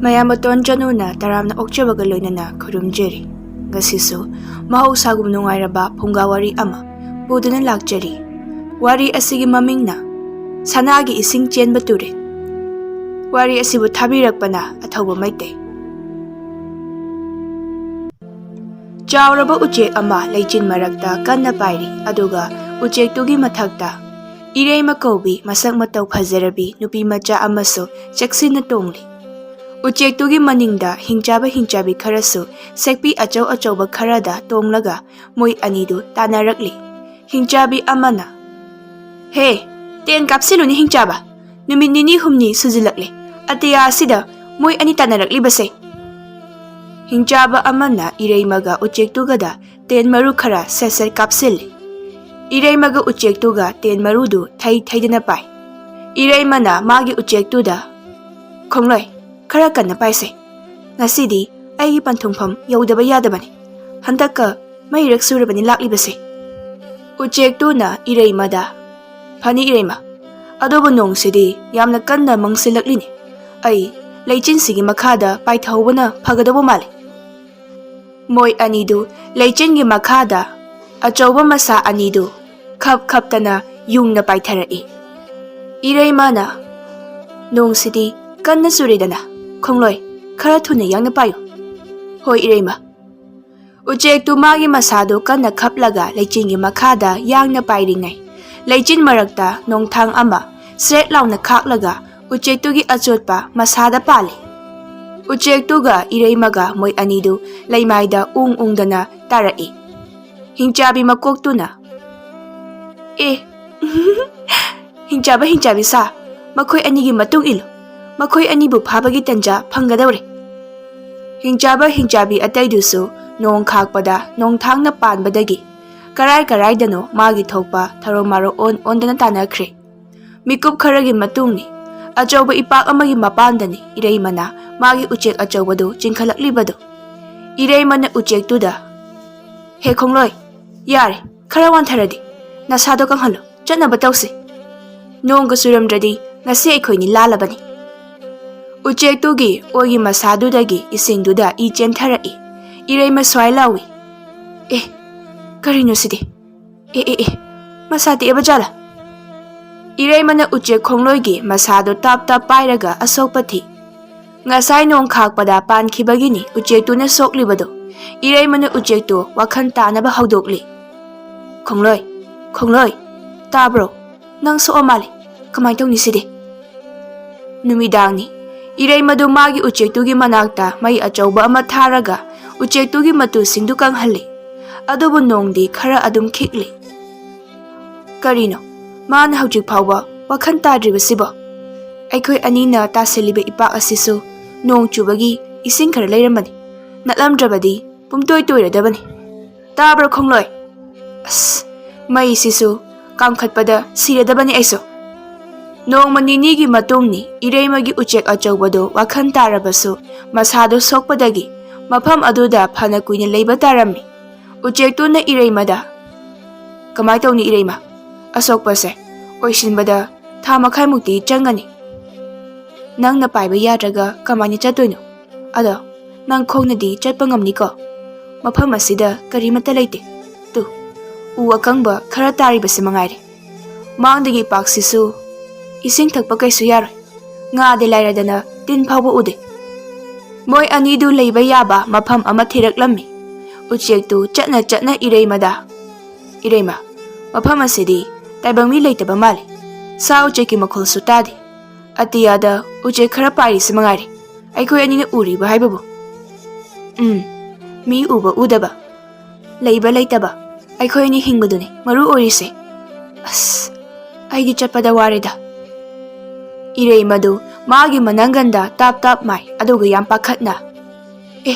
ꯃꯌꯥꯝꯕꯇꯣꯟ ꯆꯅꯨꯅ ꯇꯔꯥꯝꯅ ꯑꯣꯛꯆꯕꯒ ꯂꯣꯏꯅꯅ ꯈꯨꯔꯨꯝꯖꯔꯤ꯫ ꯉꯁꯤꯁꯨ ꯃꯍꯧꯁꯥꯒꯨꯝ ꯅꯨꯡꯉꯥꯏꯔꯕ ꯐꯨꯡꯒꯥ ꯋꯥꯔꯤ ꯑꯃ ꯄꯨꯗꯨꯅ ꯂꯥꯛꯆꯔꯤ꯫ ꯋꯥꯔꯤ ꯑꯁꯤꯒꯤ ꯃꯃꯤꯡꯅ ꯁꯅꯥꯒꯤ ꯏꯁꯤꯡ ꯆꯦꯟꯕ ꯇꯨꯔꯦꯜ꯫ ꯋꯥꯔꯤ ꯑꯁꯤꯕꯨ ꯊꯥꯕꯤꯔꯛꯄꯅ ꯑꯊꯧꯕ ꯃꯩꯇꯩ꯫ ꯆꯥꯎꯔꯕ ꯎꯆꯦꯛ ꯑꯃ ꯂꯩꯆꯤꯟ ꯃꯔꯛꯇ ꯀꯟꯅ ꯄꯥꯏꯔꯤ, ꯑꯗꯨꯒ ꯎꯆꯦꯛꯇꯨꯒꯤ ꯃꯊꯛꯇ ꯏꯔꯩꯃ ꯀꯧꯕꯤ ꯃꯁꯛ ꯃꯇꯧ ꯐꯖꯔꯕꯤ ꯅꯨꯄꯤ ꯃꯆꯥ ꯑꯃꯁꯨ ꯆꯦꯛꯁꯤꯟꯅ ꯇꯣꯡꯂꯤ꯫ ꯎꯆꯦꯛꯇꯨꯒꯤ ꯃꯅꯤꯡꯗ ꯍꯤꯡꯆꯥꯕꯤ ꯈꯔꯁꯨ ꯁꯦꯛꯄꯤ ꯑꯆꯧ ꯑꯆꯧꯕ ꯈꯔꯗ ꯇꯣꯡꯂꯒ ꯃꯣꯏ ꯑꯅꯤꯗꯨ ꯇꯥꯟꯅꯔꯛꯂꯤ꯫ ꯍꯤꯡꯆꯥꯕꯤ ꯑꯃꯅ, "ꯍꯦ, ꯇꯦꯟ ꯀꯥꯞꯁꯤꯜꯂꯨꯅꯤ ꯍꯤꯡꯆꯥꯕ, ꯅꯨꯃꯤꯠ ꯅꯤꯅꯤ ꯍꯨꯝꯅꯤ ꯁꯨꯖꯤꯜꯂꯛꯂꯦ ꯑꯇꯤꯌꯥ ꯑꯁꯤꯗ ꯃꯣꯏ ꯑꯅꯤ ꯇꯥꯟꯅꯔꯛꯂꯤꯕꯁꯦ꯫" ꯍꯤꯡꯆꯥꯕ ꯑꯃꯅ ꯏꯔꯩꯃꯒ ꯎꯆꯦꯛꯇꯨꯒꯗ ꯇꯦꯟ ꯃꯔꯨ ꯈꯔ ꯁꯦꯠ ꯀꯥꯞꯁꯤꯜꯂꯤ꯫ ꯏꯔꯩꯃꯒ ꯎꯆꯦꯛꯇꯨꯒ ꯇꯦꯟ ꯃꯔꯨꯗꯨ ꯊꯩꯗꯅ ꯄꯥꯏ꯫ ꯏꯔꯩꯃꯅ ꯃꯥꯒꯤ ꯎꯆꯦꯛꯇꯨꯗ, "ꯈꯣꯡꯂꯣꯏ, ꯈꯔ ꯀꯟꯅ ꯄꯥꯏꯁꯦ. ꯉꯁꯤꯗꯤ ꯑꯩꯒꯤ ꯄꯟꯊꯨꯡꯐꯝ ꯌꯧꯗꯕ ꯌꯥꯗꯕꯅꯤ. ꯍꯟꯗꯛꯀ ꯃꯩꯔꯛ ꯁꯨꯔꯕꯅꯤ ꯂꯥꯛꯂꯤꯕꯁꯦ." ꯎꯆꯦꯛꯇꯨꯅ ꯏꯔꯩꯃꯗ, "ꯐꯅꯤ ꯏꯔꯩꯃ, ꯑꯗꯨꯕꯨ ꯅꯣꯡꯁꯤꯗꯤ ꯌꯥꯝꯅ ꯀꯟꯅ ꯃꯪꯁꯤꯜꯂꯛꯂꯤꯅꯤ. ꯑꯩ ꯂꯩꯆꯤꯟꯁꯤꯒꯤ ꯃꯈꯥꯗ ꯄꯥꯏꯊꯍꯧꯕꯅ ꯐꯒꯗꯧꯕ ꯃꯥꯜꯂꯤ." ꯃꯣꯏ ꯑꯅꯤꯗꯨ ꯂꯩꯆꯤꯟꯒꯤ ꯃꯈꯥꯗ ꯑꯆꯧꯕ ꯃꯁꯥ ꯑꯅꯤꯗꯨ ꯈꯞꯇꯅ ꯌꯨꯡꯅ ꯄꯥꯏꯊꯔꯛꯏ꯫ ꯏꯔꯩꯃꯅ, "ꯅꯣꯡꯁꯤꯗꯤ ꯀꯟꯅ ꯆꯨꯔꯦꯗꯅ, ꯈꯣꯡꯂꯣꯏ, ꯈꯔ ꯊꯨꯅ ꯌꯥꯡꯅ ꯄꯥꯏꯌꯨ." "ꯍꯣꯏ ꯏꯔꯩꯃ." ꯎꯆꯦꯛꯇꯨ ꯃꯥꯒꯤ ꯃꯁꯥꯗꯨ ꯀꯟꯅ ꯈꯞꯂꯒ ꯂꯩꯆꯤꯟꯒꯤ ꯃꯈꯥꯗ ꯌꯥꯡꯅ ꯄꯥꯏꯔꯤꯉꯩ ꯂꯩꯆꯤꯟ ꯃꯔꯛꯇ ꯅꯣꯡꯊꯥꯡ ꯑꯃ ꯁ꯭ꯔꯦꯠ ꯂꯥꯎꯅ ꯈꯥꯛꯂꯒ ꯎꯆꯦꯛꯇꯨꯒꯤ ꯑꯆꯣꯠꯄ ꯃꯁꯥꯗ ꯄꯥꯜꯂꯤ꯫ ꯎꯆꯦꯛꯇꯨꯒ ꯏꯔꯩꯃꯒ ꯃꯣꯏ ꯑꯅꯤꯗꯨ ꯂꯩꯃꯥꯏꯗ ꯎꯪꯗꯅ ꯇꯥꯔꯛꯏ꯫ ꯍꯤꯡꯆꯥꯕꯤ ꯃꯀꯣꯛꯇꯨꯅ, "ꯑꯦ ꯍꯤꯡꯆꯥꯕꯤ ꯁꯥ, ꯃꯈꯣꯏ ꯑꯅꯤꯒꯤ ꯃꯇꯨꯡ ꯏꯜꯂꯨ. ꯃꯈꯣꯏ ꯑꯅꯤꯕꯨ ꯐꯥꯕꯒꯤ ꯇꯟꯖꯥ ꯐꯪꯒꯗꯧꯔꯦ." ꯍꯤꯡꯆꯥꯕꯤ ꯑꯇꯩꯗꯨꯁꯨ ꯅꯣꯡ ꯈꯥꯛꯄꯗ ꯅꯣꯡꯊꯥꯡꯅ ꯄꯥꯟꯕꯗꯒꯤ ꯀꯔꯥꯏꯗꯅꯣ ꯃꯥꯒꯤ ꯊꯣꯛꯄ ꯊꯔꯣ ꯃꯥꯔꯣ ꯑꯣꯟꯗꯅ ꯇꯥꯟꯅꯈ꯭ꯔꯦ꯫ ꯃꯤꯀꯨꯞ ꯈꯔꯒꯤ ꯃꯇꯨꯡꯅꯤ ꯑꯆꯧꯕ ꯏꯄꯥꯛ ꯑꯃꯒꯤ ꯃꯄꯥꯟꯗꯅꯤ ꯏꯔꯩꯃꯅ ꯃꯥꯒꯤ ꯎꯆꯦꯛ ꯑꯆꯧꯕꯗꯨ ꯆꯤꯡꯈꯠꯂꯛꯂꯤꯕꯗꯨ꯫ ꯏꯔꯩꯃꯅ ꯎꯆꯦꯛꯇꯨꯗ, "ꯍꯦ ꯈꯣꯡꯂꯣꯏ, ꯌꯥꯔꯦ, ꯈꯔ ꯋꯥꯟꯊꯔꯗꯤ. ꯅꯁꯥꯗꯣ ꯀꯪꯍꯜꯂꯨ, ꯆꯠꯅꯕ ꯇꯧꯁꯤ. ꯅꯣꯡꯒ ꯆꯨꯔꯝꯗ꯭ꯔꯗꯤ ꯉꯁꯤ ꯑꯩꯈꯣꯏꯅꯤ ꯂꯥꯜꯂꯕꯅꯤ." ꯎꯆꯦꯛꯇꯨꯒꯤ ꯑꯣꯏꯒꯤ ꯃꯁꯥꯗꯨꯗꯒꯤ ꯏꯁꯤꯡꯗꯨꯗ ꯏ ꯆꯦꯟꯊꯔꯛꯏ꯫ ꯏꯔꯩꯃ ꯁ꯭ꯋꯥꯏ ꯂꯥꯎꯏ, "ꯑꯦ, ꯀꯔꯤꯅꯣ ꯁꯤꯗꯤ? ꯑꯦ, ꯃꯁꯥ ꯇꯦꯛꯑꯕ ꯖꯥꯠꯂꯥ?" ꯏꯔꯩꯃꯅ ꯎꯆꯦꯛ ꯈꯣꯡꯂꯣꯏꯒꯤ ꯃꯁꯥꯗꯨ ꯇꯥꯞ ꯄꯥꯏꯔꯒ ꯑꯁꯣꯛꯄ ꯊꯤ꯫ ꯉꯁꯥꯏ ꯅꯣꯡ ꯈꯥꯛꯄꯗ ꯄꯥꯟꯈꯤꯕꯒꯤꯅꯤ ꯎꯆꯦꯛꯇꯨꯅ ꯁꯣꯛꯂꯤꯕꯗꯣ꯫ ꯏꯔꯩꯃꯅ ꯎꯆꯦꯛꯇꯨ ꯋꯥꯈꯜ ꯇꯥꯅꯕ ꯍꯧꯗꯣꯛꯂꯤ꯫ "ꯈꯣꯡꯂꯣꯏ, ꯇꯥꯕ꯭ꯔꯣ? ꯅꯪ ꯁꯣꯛꯑ ꯃꯥꯜꯂꯤ. ꯀꯃꯥꯏ ꯇꯧꯅꯤ ꯁꯤꯗꯤ?" ꯅꯨꯃꯤꯗꯥꯡꯅꯤ꯫ ꯏꯔꯩꯃꯗꯨ ꯃꯥꯒꯤ ꯎꯆꯦꯛꯇꯨꯒꯤ ꯃꯅꯥꯛꯇ ꯃꯩ ꯑꯆꯧꯕ ꯑꯃ ꯊꯥꯔꯒ ꯎꯆꯦꯛꯇꯨꯒꯤ ꯃꯇꯨꯁꯤꯡꯗꯨ ꯀꯪꯍꯜꯂꯤ꯫ ꯑꯗꯨꯕꯨ ꯅꯣꯡꯗꯤ ꯈꯔ ꯑꯗꯨꯝ ꯈꯤꯛꯂꯤ꯫ ꯀꯔꯤꯅꯣ ꯃꯥꯅ ꯍꯧꯖꯤꯛ ꯐꯥꯎꯕ ꯋꯥꯈꯜ ꯇꯥꯗ꯭ꯔꯤꯕꯁꯤꯕꯣ? ꯑꯩꯈꯣꯏ ꯑꯅꯤꯅ ꯇꯥꯁꯤꯜꯂꯤꯕ ꯏꯄꯥꯛ ꯑꯁꯤꯁꯨ ꯅꯣꯡ ꯆꯨꯕꯒꯤ ꯏꯁꯤꯡ ꯈꯔ ꯂꯩꯔꯝꯕꯅꯤ. ꯅꯠꯂꯝꯗ꯭ꯔꯕꯗꯤ ꯄꯨꯝꯇꯣꯏꯔꯗꯕꯅꯤ. ꯇꯥꯕ꯭ꯔꯣ ꯈꯣꯡꯂꯣꯏ? ꯑꯁ, ꯃꯩꯁꯤꯁꯨ ꯀꯥꯝꯈꯠꯄꯗ ꯁꯤꯔꯗꯕꯅꯤ ꯑꯩꯁꯨ." ꯅꯣꯡꯃ ꯅꯤꯅꯤꯒꯤ ꯃꯇꯨꯡꯅꯤ ꯏꯔꯩꯃꯒꯤ ꯎꯆꯦꯛ ꯑꯆꯧꯕꯗꯨ ꯋꯥꯈꯜ ꯇꯥꯔꯕꯁꯨ ꯃꯁꯥꯗꯨ ꯁꯣꯛꯄꯗꯒꯤ ꯃꯐꯝ ꯑꯗꯨꯗ ꯐꯅ ꯀꯨꯏꯅ ꯂꯩꯕ ꯇꯥꯔꯝꯃꯤ꯫ ꯎꯆꯦꯛꯇꯨꯅ ꯏꯔꯩꯃꯗ, "ꯀꯃꯥꯏ ꯇꯧꯅꯤ ꯏꯔꯩꯃ? ꯑꯁꯣꯛꯄꯁꯦ ꯑꯣꯏꯁꯤꯟꯕꯗ ꯊꯥ ꯃꯈꯥꯏꯃꯨꯛꯇꯤ ꯆꯪꯒꯅꯤ. ꯅꯪꯅ ꯄꯥꯏꯕ ꯌꯥꯗ꯭ꯔꯒ ꯀꯃꯥꯏꯅ ꯆꯠꯇꯣꯏꯅꯣ? ꯑꯗꯣ ꯅꯪ ꯈꯣꯡꯅꯗꯤ ꯆꯠꯄ ꯉꯝꯅꯤꯀꯣ? ꯃꯐꯝ ꯑꯁꯤꯗ ꯀꯔꯤꯃꯠꯇ ꯂꯩꯇꯦ. ꯎ ꯑꯀꯪꯕ ꯈꯔ ꯇꯥꯔꯤꯕꯁꯤ ꯃꯉꯥꯏꯔꯦ. ꯃꯥꯡꯗꯒꯤ ꯏꯄꯥꯛꯁꯤꯁꯨ ꯏꯁꯤꯡ ꯊꯛꯄ ꯀꯩꯁꯨ ꯌꯥꯔꯣꯏ. ꯉꯥꯗꯤ ꯂꯥꯏꯔꯗꯅ ꯇꯤꯟ ꯐꯥꯎꯕ ꯎꯗꯦ." ꯃꯣꯏ ꯑꯅꯤꯗꯨ ꯂꯩꯕ ꯌꯥꯕ ꯃꯐꯝ ꯑꯃ ꯊꯤꯔꯛꯂꯝꯃꯤ꯫ ꯎꯆꯦꯛꯇꯨ ꯆꯠꯅ ꯏꯔꯩꯃꯗ, "ꯏꯔꯩꯃ, ꯃꯐꯝ ꯑꯁꯤꯗꯤ ꯇꯥꯏꯕꯪ ꯃꯤ ꯂꯩꯇꯕ ꯃꯥꯜꯂꯤ. ꯁꯥ ꯎꯆꯦꯛꯀꯤ ꯃꯈꯣꯜꯁꯨ ꯇꯥꯗꯦ. ꯑꯇꯤꯌꯥꯗ ꯎꯆꯦꯛ ꯈꯔ ꯄꯥꯏꯔꯤꯁꯤ ꯃꯉꯥꯏꯔꯦ ꯑꯩꯈꯣꯏ ꯑꯅꯤꯅ ꯎꯔꯤꯕ ꯍꯥꯏꯕꯕꯨ." "ꯃꯤ ꯎꯕ ꯎꯗꯕ, ꯂꯩꯕ ꯂꯩꯇꯕ, ꯑꯩꯈꯣꯏ ꯑꯅꯤ ꯍꯤꯡꯕꯗꯨꯅꯤ ꯃꯔꯨ ꯑꯣꯏꯔꯤꯁꯦ. ꯑꯁ, ꯑꯩꯗꯤ ꯆꯠꯄꯗ ꯋꯥꯔꯦꯗ." ꯏꯔꯩꯃꯗꯨ ꯃꯥꯒꯤ ꯃꯅꯪꯒꯟꯗ ꯇꯥꯞ ꯃꯥꯏ, ꯑꯗꯨꯒ ꯌꯥꯝ ꯄꯥꯈꯠꯅ, "ꯑꯦ,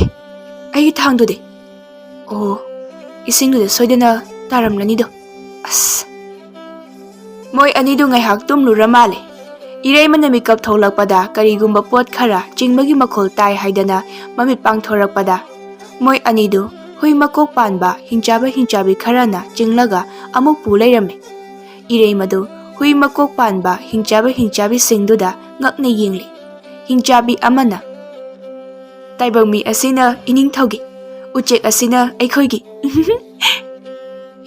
ꯑꯩꯒꯤ ꯊꯥꯡꯗꯨꯗꯤ? ꯑꯣ, ꯏꯁꯤꯡꯗꯨꯗ ꯁꯣꯏꯗꯅ ꯇꯥꯔꯝꯂꯅꯤꯗꯣ. ꯑꯁ." ꯃꯣꯏ ꯑꯅꯤꯗꯨ ꯉꯥꯏꯍꯥꯛ ꯇꯨꯝꯂꯨꯔ ꯃꯥꯜꯂꯦ꯫ ꯏꯔꯩꯃꯅ ꯃꯤꯀꯞ ꯊꯣꯛꯂꯛꯄꯗ ꯀꯔꯤꯒꯨꯝꯕ ꯄꯣꯠ ꯈꯔ ꯆꯤꯡꯕꯒꯤ ꯃꯈꯣꯜ ꯇꯥꯏ ꯍꯥꯏꯗꯅ ꯃꯃꯤꯠ ꯄꯥꯡꯊꯣꯔꯛꯄꯗ ꯃꯣꯏ ꯑꯅꯤꯗꯨ ꯍꯨꯏ ꯃꯀꯣꯛ ꯄꯥꯟꯕ ꯍꯤꯡꯆꯥꯕꯤ ꯈꯔꯅ ꯆꯤꯡꯂꯒ ꯑꯃꯨꯛ ꯄꯨ ꯂꯩꯔꯝꯃꯤ꯫ ꯏꯔꯩꯃꯗꯨ ꯍꯨꯏ ꯃꯀꯣꯛ ꯄꯥꯟꯕ ꯍꯤꯡꯆꯥꯕꯤꯁꯤꯡꯗꯨꯗ ꯉꯛꯅ ꯌꯦꯡꯂꯤ꯫ ꯍꯤꯡꯆꯥꯕꯤ ꯑꯃꯅ, ꯇꯥꯏꯕꯪꯃꯤ ꯑꯁꯤꯅ ꯏꯅꯤꯡꯊꯧꯒꯤ, ꯎꯆꯦꯛ ꯑꯁꯤꯅ ꯑꯩꯈꯣꯏꯒꯤ꯫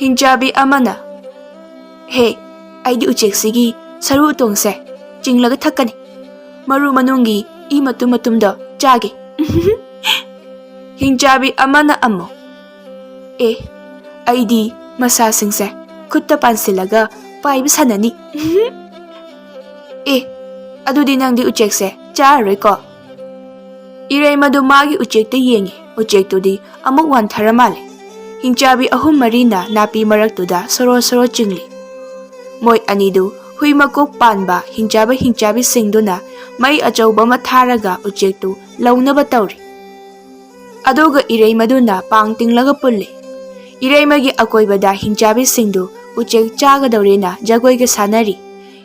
ꯍꯤꯡꯆꯥꯕꯤ ꯑꯃꯅ ꯍꯦ, ꯑꯩꯗꯤ ꯎꯆꯦꯛꯁꯤꯒꯤ ꯁꯔꯨ ꯎꯇꯣꯡꯁꯦ ꯆꯤꯡꯂꯒ ꯊꯛꯀꯅꯤ, ꯃꯔꯨ ꯃꯅꯨꯡꯒꯤ ꯏ ꯃꯇꯨꯝ ꯃꯇꯨꯝꯗꯣ ꯆꯥꯒꯦ꯫ ꯍꯤꯡꯆꯥꯕꯤ ꯑꯃꯅ ꯑꯃꯨꯛ ꯑꯩꯗꯤ ꯃꯁꯥꯁꯤꯡꯁꯦ ꯈꯨꯠꯇ ꯄꯥꯟꯁꯤꯜꯂꯒ ꯄꯥꯏꯕ ꯁꯥꯟꯅꯅꯤ꯫ ꯑꯗꯨꯗꯤ ꯅꯪꯗꯤ ꯎꯆꯦꯛꯁꯦ ꯆꯥꯔꯔꯣꯏꯀꯣ? ꯏꯔꯩꯃꯗꯨ ꯃꯥꯒꯤ ꯎꯆꯦꯛꯇ ꯌꯦꯡꯉꯤ, ꯎꯆꯦꯛꯇꯨꯗꯤ ꯑꯃꯨꯛ ꯋꯥꯟꯊꯔ ꯃꯥꯜꯂꯦ꯫ ꯍꯤꯡꯆꯥꯕꯤ ꯑꯍꯨꯝ ꯃꯔꯤꯅ ꯅꯥꯄꯤ ꯃꯔꯛꯇꯨꯗ ꯁꯣꯔꯣ ꯁꯣꯔꯣ ꯆꯤꯡꯂꯤ꯫ ꯃꯣꯏ ꯑꯅꯤꯗꯨ ꯍꯨꯏ ꯃꯀꯣꯛ ꯄꯥꯟꯕ ꯍꯤꯡꯆꯥꯕꯤꯁꯤꯡꯗꯨꯅ ꯃꯩ ꯑꯆꯧꯕ ꯑꯃ ꯊꯥꯔꯒ ꯎꯆꯦꯛꯇꯨ ꯂꯧꯅꯕ ꯇꯧꯔꯤ꯫ ꯑꯗꯨꯒ ꯏꯔꯩꯃꯗꯨꯅ ꯄꯥꯡ ꯇꯤꯡꯂꯒ ꯄꯨꯜꯂꯤ꯫ ꯏꯔꯩꯃꯒꯤ ꯑꯀꯣꯏꯕꯗ ꯍꯤꯡꯆꯥꯕꯤꯁꯤꯡꯗꯨ ꯎꯆꯦꯛ ꯆꯥꯒꯗꯧꯔꯦꯅ ꯖꯒꯣꯏꯒ ꯁꯥꯟꯅꯔꯤ꯫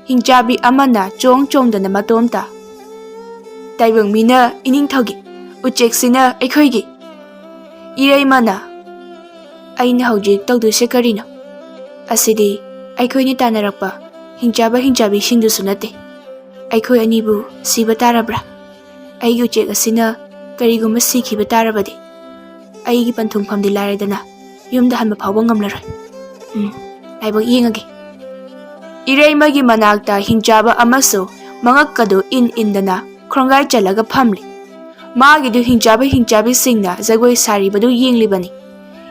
ꯍꯤꯡꯆꯥꯕꯤ ꯑꯃꯅ ꯆꯣꯡ ꯆꯣꯡꯗꯅ ꯃꯇꯣꯝꯇ, ꯇꯥꯏꯕꯪꯃꯤꯅ ꯏꯅꯤꯡꯊꯧꯒꯤ, ꯎꯆꯦꯛꯁꯤꯅ ꯑꯩꯈꯣꯏꯒꯤ꯫ ꯏꯔꯩꯃꯅ ꯑꯩꯅ ꯍꯧꯖꯤꯛ ꯇꯧꯗꯣꯏꯁꯦ ꯀꯔꯤꯅꯣ? ꯑꯁꯤꯗꯤ ꯑꯩꯈꯣꯏꯅꯤ ꯇꯥꯟꯅꯔꯛꯄ ꯍꯤꯡꯆꯥꯕꯤꯁꯤꯡꯗꯨꯁꯨ ꯅꯠꯇꯦ꯫ ꯑꯩꯈꯣꯏ ꯑꯅꯤꯕꯨ ꯁꯤꯕ ꯇꯥꯔꯕ꯭ꯔꯥ? ꯑꯩꯒꯤ ꯎꯆꯦꯛ ꯑꯁꯤꯅ ꯀꯔꯤꯒꯨꯝꯕ ꯁꯤꯈꯤꯕ ꯇꯥꯔꯕꯗꯤ ꯑꯩꯒꯤ ꯄꯟꯊꯨꯡꯐꯝꯗꯤ ꯂꯥꯏꯔꯗꯅ ꯌꯨꯝꯗ ꯍꯟꯕ ꯐꯥꯎꯕ ꯉꯝꯂꯔꯣꯏ꯫ ꯂꯥꯏꯕꯛ ꯌꯦꯡꯉꯒꯦ꯫ ꯏꯔꯩꯃꯒꯤ ꯃꯅꯥꯛꯇ ꯍꯤꯡꯆꯥꯕ ꯑꯃꯁꯨ ꯃꯉꯛꯀꯗꯨ ꯏꯟꯗꯅ ꯈꯣꯡꯒꯥꯏ ꯆꯜꯂꯒ ꯐꯝꯂꯤ꯫ ꯃꯥꯒꯤꯗꯨ ꯍꯤꯡꯆꯥꯕꯤꯁꯤꯡꯅ ꯖꯒꯣꯏ ꯁꯥꯔꯤꯕꯗꯨ ꯌꯦꯡꯂꯤꯕꯅꯤ꯫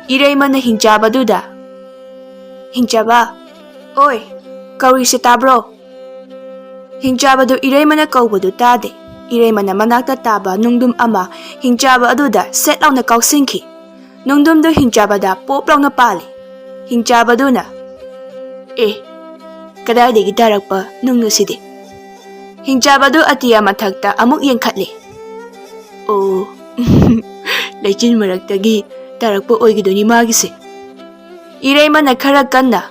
ꯏꯔꯩꯃꯅ ꯍꯤꯡꯆꯥꯕꯗꯨꯗ, ꯍꯤꯡꯆꯥꯕ, ꯑꯣꯏ, ꯀꯧꯔꯤꯁꯦ ꯇꯥꯕ꯭ꯔꯣ? ꯍꯤꯡꯆꯥꯕꯗꯨ ꯏꯔꯩꯃꯅ ꯀꯧꯕꯗꯨ ꯇꯥꯗꯦ꯫ ꯏꯔꯩꯃꯅ ꯃꯅꯥꯛꯇ ꯇꯥꯕ ꯅꯨꯡꯗꯨꯝ ꯑꯃ ꯍꯤꯡꯆꯥꯕ ꯑꯗꯨꯗ ꯁꯦꯠ ꯂꯥꯎꯅ ꯀꯥꯎꯁꯤꯟꯈꯤ꯫ ꯅꯨꯡꯗꯨꯝꯗꯨ ꯍꯤꯡꯆꯥꯕꯗ ꯄꯣꯞ ꯂꯥꯎꯅ ꯄꯥꯜꯂꯤ꯫ ꯍꯤꯡꯆꯥꯕꯗꯨꯅ ꯀꯗꯥꯏꯗꯒꯤ ꯇꯥꯔꯛꯄ ꯅꯨꯡꯅꯣ ꯁꯤꯗꯤ? ꯍꯤꯡꯆꯥꯕꯗꯨ ꯑꯇꯤꯌꯥ ꯃꯊꯛꯇ ꯑꯃꯨꯛ ꯌꯦꯡꯈꯠꯂꯤ꯫ ꯑꯣ, ꯂꯩꯆꯤꯟ ꯃꯔꯛꯇꯒꯤ ꯇꯥꯔꯛꯄ ꯑꯣꯏꯒꯗꯣꯏꯅꯤ ꯃꯥꯒꯤꯁꯦ꯫ ꯏꯔꯩꯃꯅ ꯈꯔ ꯀꯟꯅ,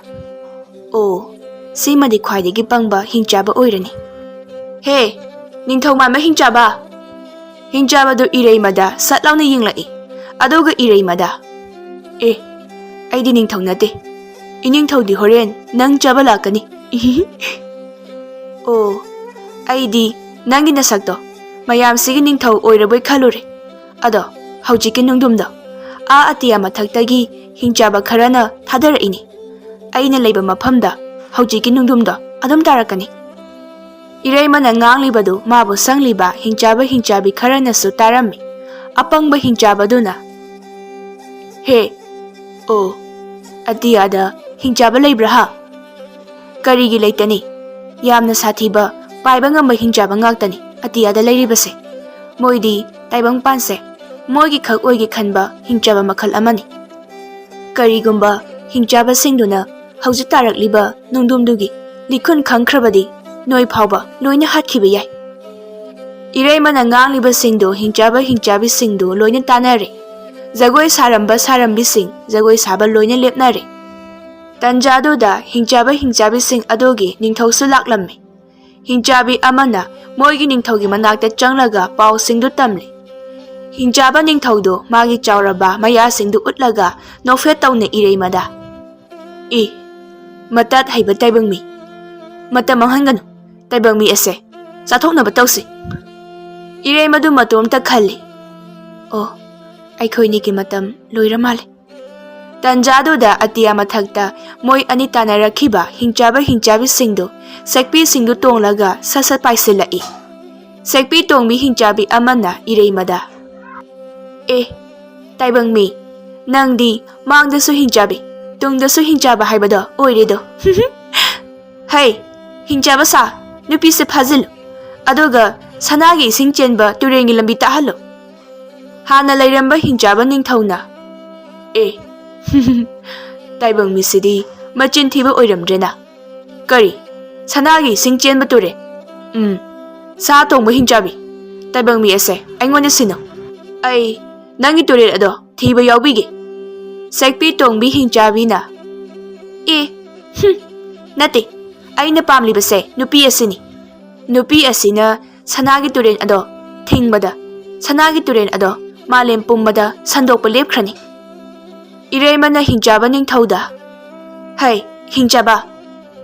ꯑꯣ, ꯁꯤꯃꯗꯤ ꯈ꯭ꯋꯥꯏꯗꯒꯤ ꯄꯪꯕ ꯍꯤꯡꯆꯥꯕ ꯑꯣꯏꯔꯅꯤ꯫ ꯍꯦ, ꯅꯤꯡꯊꯧ ꯃꯥꯟꯕ ꯍꯤꯡꯆꯥꯕ! ꯍꯤꯡꯆꯥꯕꯗꯨ ꯏꯔꯩꯃꯗ ꯁꯠ ꯂꯥꯎꯅ ꯌꯦꯡꯂꯛꯏ꯫ ꯑꯗꯨꯒ ꯏꯔꯩꯃꯗ, ꯑꯩꯗꯤ ꯅꯤꯡꯊꯧ ꯅꯠꯇꯦ, ꯏꯅꯤꯡꯊꯧꯗꯤ ꯍꯣꯔꯦꯟ ꯅꯪ ꯆꯥꯕ ꯂꯥꯛꯀꯅꯤ꯫ ꯑꯣ, ꯑꯩꯗꯤ ꯅꯪꯒꯤ ꯅꯁꯛꯇꯣ ꯃꯌꯥꯝꯁꯤꯒꯤ ꯅꯤꯡꯊꯧ ꯑꯣꯏꯔꯕꯣꯏ ꯈꯜꯂꯨꯔꯦ꯫ ꯑꯗꯣ ꯍꯧꯖꯤꯛꯀꯤ ꯅꯨꯡꯗꯨꯝꯗꯣ ꯑꯇꯤꯌꯥ ꯃꯊꯛꯇꯒꯤ ꯍꯤꯡꯆꯥꯕ ꯈꯔꯅ ꯊꯥꯗꯔꯛꯏꯅꯤ꯫ ꯑꯩꯅ ꯂꯩꯕ ꯃꯐꯝꯗ ꯍꯧꯖꯤꯛꯀꯤ ꯅꯨꯡꯗꯨꯝꯗꯣ ꯑꯗꯨꯝ ꯇꯥꯔꯛꯀꯅꯤ꯫ ꯏꯔꯩꯃꯅ ꯉꯥꯡꯂꯤꯕꯗꯨ ꯃꯥꯕꯨ ꯁꯪꯂꯤꯕ ꯍꯤꯡꯆꯥꯕꯤ ꯈꯔꯅꯁꯨ ꯇꯥꯔꯝꯃꯤ꯫ ꯑꯄꯪꯕ ꯍꯤꯡꯆꯥꯕꯗꯨꯅ, ꯍꯦ, ꯑꯣ, ꯑꯇꯤꯌꯥꯗ ꯍꯤꯡꯆꯥꯕ ꯂꯩꯕ꯭ꯔꯥ ꯍꯥ? ꯀꯔꯤꯒꯤ ꯂꯩꯇꯅꯤ? ꯌꯥꯝꯅ ꯁꯥꯊꯤꯕ, ꯄꯥꯏꯕ ꯉꯝꯕ ꯍꯤꯡꯆꯥꯕ ꯉꯥꯛꯇꯅꯤ ꯑꯇꯤꯌꯥꯗ ꯂꯩꯔꯤꯕꯁꯦ꯫ ꯃꯣꯏꯗꯤ ꯇꯥꯏꯕꯪꯄꯥꯟꯁꯦ ꯃꯣꯏꯒꯤ ꯈꯛ ꯑꯣꯏꯒꯦ ꯈꯟꯕ ꯍꯤꯡꯆꯥꯕ ꯃꯈꯜ ꯑꯃꯅꯤ꯫ ꯀꯔꯤꯒꯨꯝꯕ ꯍꯤꯡꯆꯥꯕꯁꯤꯡꯗꯨꯅ ꯍꯧꯖꯤꯛ ꯇꯥꯔꯛꯂꯤꯕ ꯅꯨꯡꯗꯨꯝꯗꯨꯒꯤ ꯂꯤꯈꯨꯟ ꯈꯪꯈ꯭ꯔꯕꯗꯤ ꯅꯣꯏ ꯐꯥꯎꯕ ꯂꯣꯏꯅ ꯍꯥꯠꯈꯤꯕ ꯌꯥꯏ꯫ ꯏꯔꯩꯃꯅ ꯉꯥꯡꯂꯤꯕꯁꯤꯡꯗꯨ ꯍꯤꯡꯆꯥꯕꯤꯁꯤꯡꯗꯨ ꯂꯣꯏꯅ ꯇꯥꯟꯅꯔꯦ꯫ ꯖꯒꯣꯏ ꯁꯥꯔꯝꯕꯤꯁꯤꯡ ꯖꯒꯣꯏ ꯁꯥꯕ ꯂꯣꯏꯅ ꯂꯦꯞꯅꯔꯦ꯫ ꯇꯟꯖꯥꯗꯨꯗ ꯍꯤꯡꯆꯥꯕꯤꯁꯤꯡ ꯑꯗꯨꯒꯤ ꯅꯤꯡꯊꯧꯁꯨ ꯂꯥꯛꯂꯝꯃꯤ꯫ ꯍꯤꯡꯆꯥꯕꯤ ꯑꯃꯅ ꯃꯣꯏꯒꯤ ꯅꯤꯡꯊꯧꯒꯤ ꯃꯅꯥꯛꯇ ꯆꯪꯂꯒ ꯄꯥꯎꯁꯤꯡꯗꯨ ꯇꯝꯂꯤ꯫ ꯍꯤꯡꯆꯥꯕ ꯅꯤꯡꯊꯧꯗꯨ ꯃꯥꯒꯤ ꯆꯥꯎꯔꯕ ꯃꯌꯥꯁꯤꯡꯗꯨ ꯎꯠꯂꯒ ꯅꯣꯛꯐꯦꯠ ꯇꯧꯅ ꯏꯔꯩꯃꯗ, ꯃꯇꯠ ꯍꯩꯕ ꯇꯥꯏꯕꯪꯃꯤ, ꯃꯇꯝ ꯃꯥꯡꯍꯟꯒꯅꯨ, ꯇꯥꯏꯕꯪꯃꯤ ꯑꯁꯦ ꯆꯥꯊꯣꯛꯅꯕ ꯇꯧꯁꯤ꯫ ꯏꯔꯩꯃꯗꯨ ꯃꯇꯣꯝꯇ ꯈꯜꯂꯤ꯫ ꯑꯣ, ꯑꯩꯈꯣꯏꯅꯤꯒꯤ ꯃꯇꯝ ꯂꯣꯏꯔ ꯃꯥꯜꯂꯦ꯫ ꯇꯟꯖꯥꯗꯨꯗ ꯑꯇꯤꯌꯥ ꯃꯊꯛꯇ ꯃꯣꯏ ꯑꯅꯤ ꯇꯥꯟꯅꯔꯛꯈꯤꯕ ꯍꯤꯡꯆꯥꯕꯤꯁꯤꯡꯗꯨ ꯁꯦꯛꯄꯤꯁꯤꯡꯗꯨ ꯇꯣꯡꯂꯒ ꯁꯠ ꯁꯠ ꯄꯥꯏꯁꯤꯜꯂꯛꯏ꯫ ꯁꯦꯛꯄꯤ ꯇꯣꯡꯕꯤ ꯍꯤꯡꯆꯥꯕꯤ ꯑꯃꯅ ꯏꯔꯩꯃꯗ, ꯇꯥꯏꯕꯪꯃꯤ, ꯅꯪꯗꯤ ꯃꯥꯡꯗꯁꯨ ꯍꯤꯡꯆꯥꯕꯤ, ꯇꯨꯡꯗꯁꯨ ꯍꯤꯡꯆꯥꯕ ꯍꯥꯏꯕꯗꯣ ꯑꯣꯏꯔꯦꯗꯣ꯫ ꯍꯩ, ꯍꯤꯡꯆꯥꯕ ꯁꯥ, ꯅꯨꯄꯤꯁꯦ ꯐꯥꯖꯤꯜꯂꯨ, ꯑꯗꯨꯒ ꯁꯅꯥꯒꯤ ꯏꯁꯤꯡ ꯆꯦꯟꯕ ꯇꯨꯔꯦꯟꯒꯤ ꯂꯝꯕꯤ ꯇꯥꯛꯍꯜꯂꯨ꯫ ꯍꯥꯟꯅ ꯂꯩꯔꯝꯕ ꯍꯤꯡꯆꯥꯕ ꯅꯤꯡꯊꯧꯅ, ꯇꯥꯏꯕꯪꯃꯤꯁꯤꯗꯤ ꯃꯆꯤꯟ ꯊꯤꯕ ꯑꯣꯏꯔꯝꯗ꯭ꯔꯦꯅ꯫ ꯀꯔꯤ, ꯁꯅꯥꯒꯤ ꯏꯁꯤꯡ ꯆꯦꯟꯕ ꯇꯨꯔꯦꯟ? ꯁꯥ ꯇꯣꯡꯕ ꯍꯤꯡꯆꯥꯕꯤ, ꯇꯥꯏꯕꯪꯃꯤ ꯑꯁꯦ ꯑꯩꯉꯣꯟꯗ ꯁꯤꯟꯅꯧ, ꯑꯩ ꯅꯪꯒꯤ ꯇꯨꯔꯦꯟ ꯑꯗꯣ ꯊꯤꯕ ꯌꯥꯎꯕꯤꯒꯦ꯫ ꯁꯦꯛꯄꯤ ꯇꯣꯡꯕꯤ ꯍꯤꯡꯆꯥꯕꯤꯅ, ꯅꯠꯇꯦ, ꯑꯩꯅ ꯄꯥꯝꯂꯤꯕꯁꯦ ꯅꯨꯄꯤ ꯑꯁꯤꯅꯤ꯫ ꯅꯨꯄꯤ ꯑꯁꯤꯅ ꯁꯅꯥꯒꯤ ꯇꯨꯔꯦꯟ ꯑꯗꯣ ꯊꯤꯡꯕꯗ ꯁꯅꯥꯒꯤ ꯇꯨꯔꯦꯟ ꯑꯗꯣ ꯃꯥꯂꯦꯝ ꯄꯨꯝꯕꯗ ꯁꯟꯗꯣꯛꯄ ꯂꯦꯞꯈ꯭ꯔꯅꯤ꯫ ꯏꯔꯩꯃꯅ ꯍꯤꯡꯆꯥꯕ ꯅꯤꯡꯊꯧꯗ, ꯍꯩ, ꯍꯤꯡꯆꯥꯕ,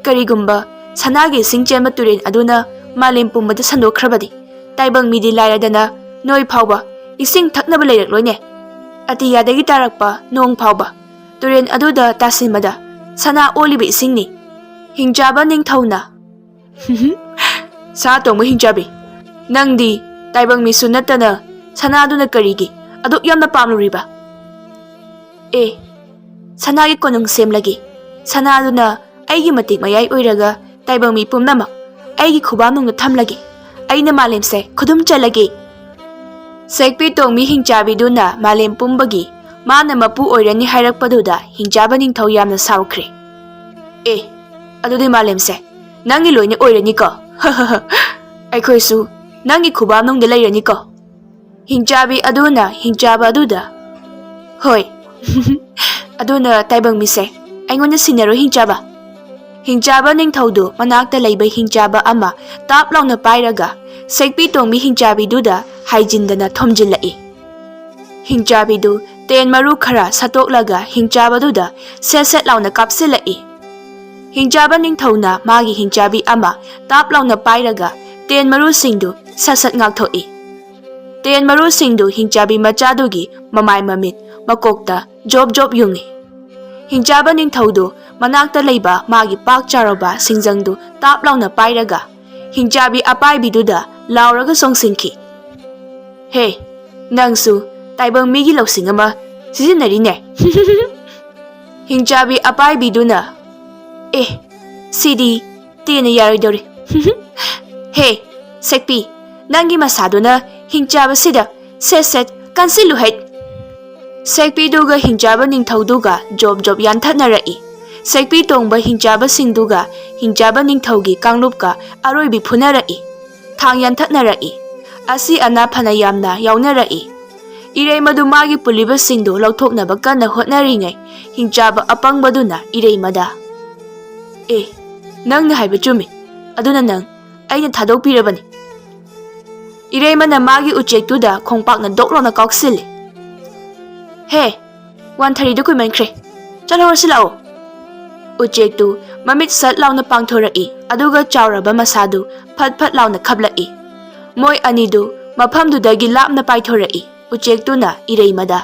ꯀꯔꯤꯒꯨꯝꯕ ꯁꯅꯥꯒꯤ ꯏꯁꯤꯡ ꯆꯦꯟꯕ ꯇꯨꯔꯦꯟ ꯑꯗꯨꯅ ꯃꯥꯂꯦꯝ ꯄꯨꯝꯕꯗ ꯁꯟꯗꯣꯛꯈ꯭ꯔꯕꯗꯤ ꯇꯥꯏꯕꯪꯃꯤꯗꯤ ꯂꯥꯏꯔꯗꯅ ꯅꯣꯏ ꯐꯥꯎꯕ Ising thaknaba layrakloi Atiyadagi tarakpa nong phauba turen aduda tasinmada sana oliba isingni hingjaba ningthauna sa tongba hingjabi nangdi taibang misu natana sana aduna karigi aduk yamna pamluriba sanagi konung semlagi sana aduna aigi matik mayai oiraga taibang mi pumnamak aigi khubamnung thamlagi aina malemse khudum chalagi Sekpi tongmi hingjabi duna malem pumbagi mana mapu oirani hairakpaduda hingjaba ningthau yamna saukre adudi malemse nangi loine oirani ko aikhoisu nangi khubamnung de lairani ko hingjabi aduna hingjaba aduda hoi aduna taibang mise aingona sinaro hingjaba ningthaudu manakta leiba hingjaba ama tap launa pairaga sekpi tongmi hingjabi duda haijindana thomjillai hingjabi du ten maru khara satoklaga hingjaba duda set launa kapsilai hingjaba ningthauna magi hingjabi ama tap launa pairaga ten maru singdu sasat ngakthoi ten maru singdu hingjabi machadugi mamai mamit makokta job yungi hingjaba ningthaudu manakta leiba magi pak charaba singjangdu tap launa pairaga hingjabi apai biduda lauraga songsingki Hey, nangsu taibang migi lausing ama sisinarine hingjabi apai biduna sidi tena yaridori Hey, sekpi nangi masaduna hingjaba sida set kansilu het sekpi duga hingjaba ningthauduga job yanthatnarai sekpi tongba hingjaba singduga hingjaba ningthaugi kanglupka aroibi phunarai thang yanthatnarai asi ana phana yamna yaunarai irei madu magi puliba singdu lauthoknaba kanna hotnaringai hingjaba apangbaduna irei mada nangna haiba chumi aduna nang aina thadokpirabani irei mana magi uchektuda khongpakna doklona kauksil He, 1:30 du kuimankre chalhorsilao uchektu mamit sat launa pangthorai aduga chauraba masadu phat launa khablai moi anidu mafamdudagi lapna paithorai uchektuna ireimada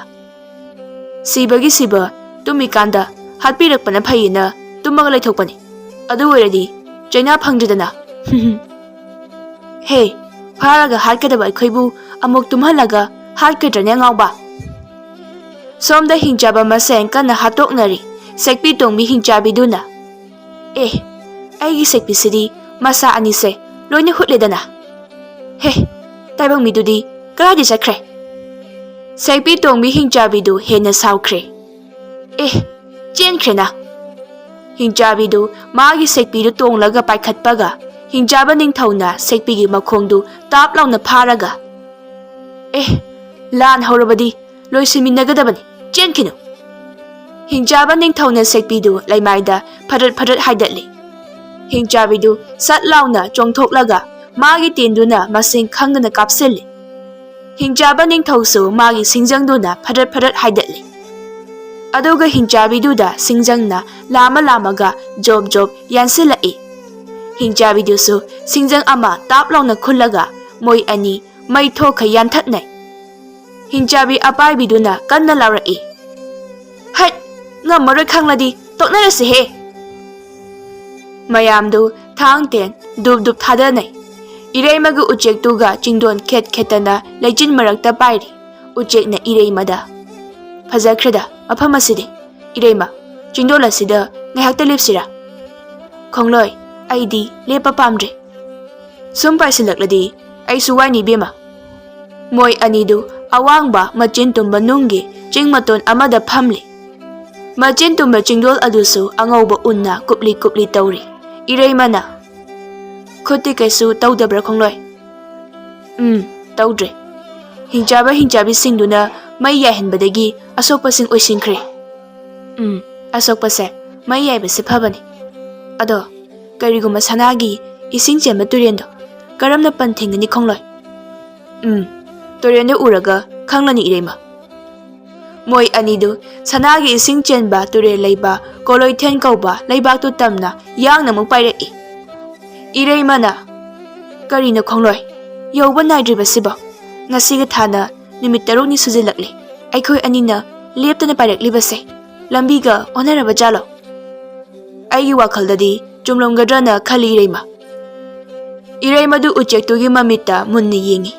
sibagi siba tumikanda hatpirakpana phayina tumaga laithokpani adu oiradi chaina phangdidana He, pharaga hatkadaba aikhoibu amuk tumhalaga hatkadrane ngawba Somda hingjaba maseng kana hatoknari sekpi tongmi hingjabi duna aigi sekpi sidi masa anise loina hutledana He, taibang midudi karadi chakre sekpi tongmi hingjabi du hena saukre chenkre na hingjabi du magi sekpi du tonglaga paikhatpaga hingjaba ningthauna sekpi gi makhongdu tap launa pharaga lan horabadi loisiminagadabani chenkinu hingjaba ningthauna sekpi du laimaida pharat haidatli hingjabi du sat launa chongthoklaga magi tenduna masing khangna kapseli hingjaba ningthausu magi singjangduna pharat haidatli aduga hingjabi duda singjangna lamaga job yansilai hingjabi dusu singjang ama tap launa khullaga moi ani mai thokha yanthatnai hingjabi apai biduna kanna laurai hat ngamara khangladi toknarase he mayamdu thangten dub thadanai iraimagu uchektuga chingdon khetana leijin marakta pairi uchekna ireimada phajakreda mafam aside ireima chingdol asida ngahakta lepsira khongloi aidi lepa pamdre sum paisilakladi ai suwaini bema moi anidu awangba machin tumba nunggi chingmaton amada phamli machin tumba chingdol adusu angauba unna kupli tauri ireimana khuti kaisu tawdabra khongloi tawdre hingjabi singduna mai yahenbadagi asokpasing oisingkhre asokpase mai yaibase phabani ado kariguma sanagi ising chemba turendo karamna panthingani khongloi turendo uraga khanglani ireima moi anidu sanagi ising chenba ture leiba koloi then kauba leibak tu tamna yangna mung pairei ireimana karina khongloi yoba naidribasiba ngasiga thana ꯅꯨꯃꯤꯠ 6ꯅꯤ ꯁꯨꯖꯤꯜꯂꯛꯂꯤ ꯑꯩꯈꯣꯏ ꯑꯅꯤꯅ ꯂꯦꯞꯇꯅ ꯄꯥꯏꯔꯛꯂꯤꯕꯁꯦ ꯂꯝꯕꯤꯒ ꯑꯣꯟꯅꯔꯕ ꯖꯥꯠꯂꯣ ꯑꯩꯒꯤ ꯋꯥꯈꯜꯗꯗꯤ ꯆꯨꯝꯂꯝꯒꯗ꯭ꯔꯅ ꯈꯜꯂꯤ ꯏꯔꯩꯃ ꯏꯔꯩꯃꯗꯨ ꯎꯆꯦꯛꯇꯨꯒꯤ ꯃꯃꯤꯠꯇ ꯃꯨꯟꯅ ꯌꯦꯡꯉꯤ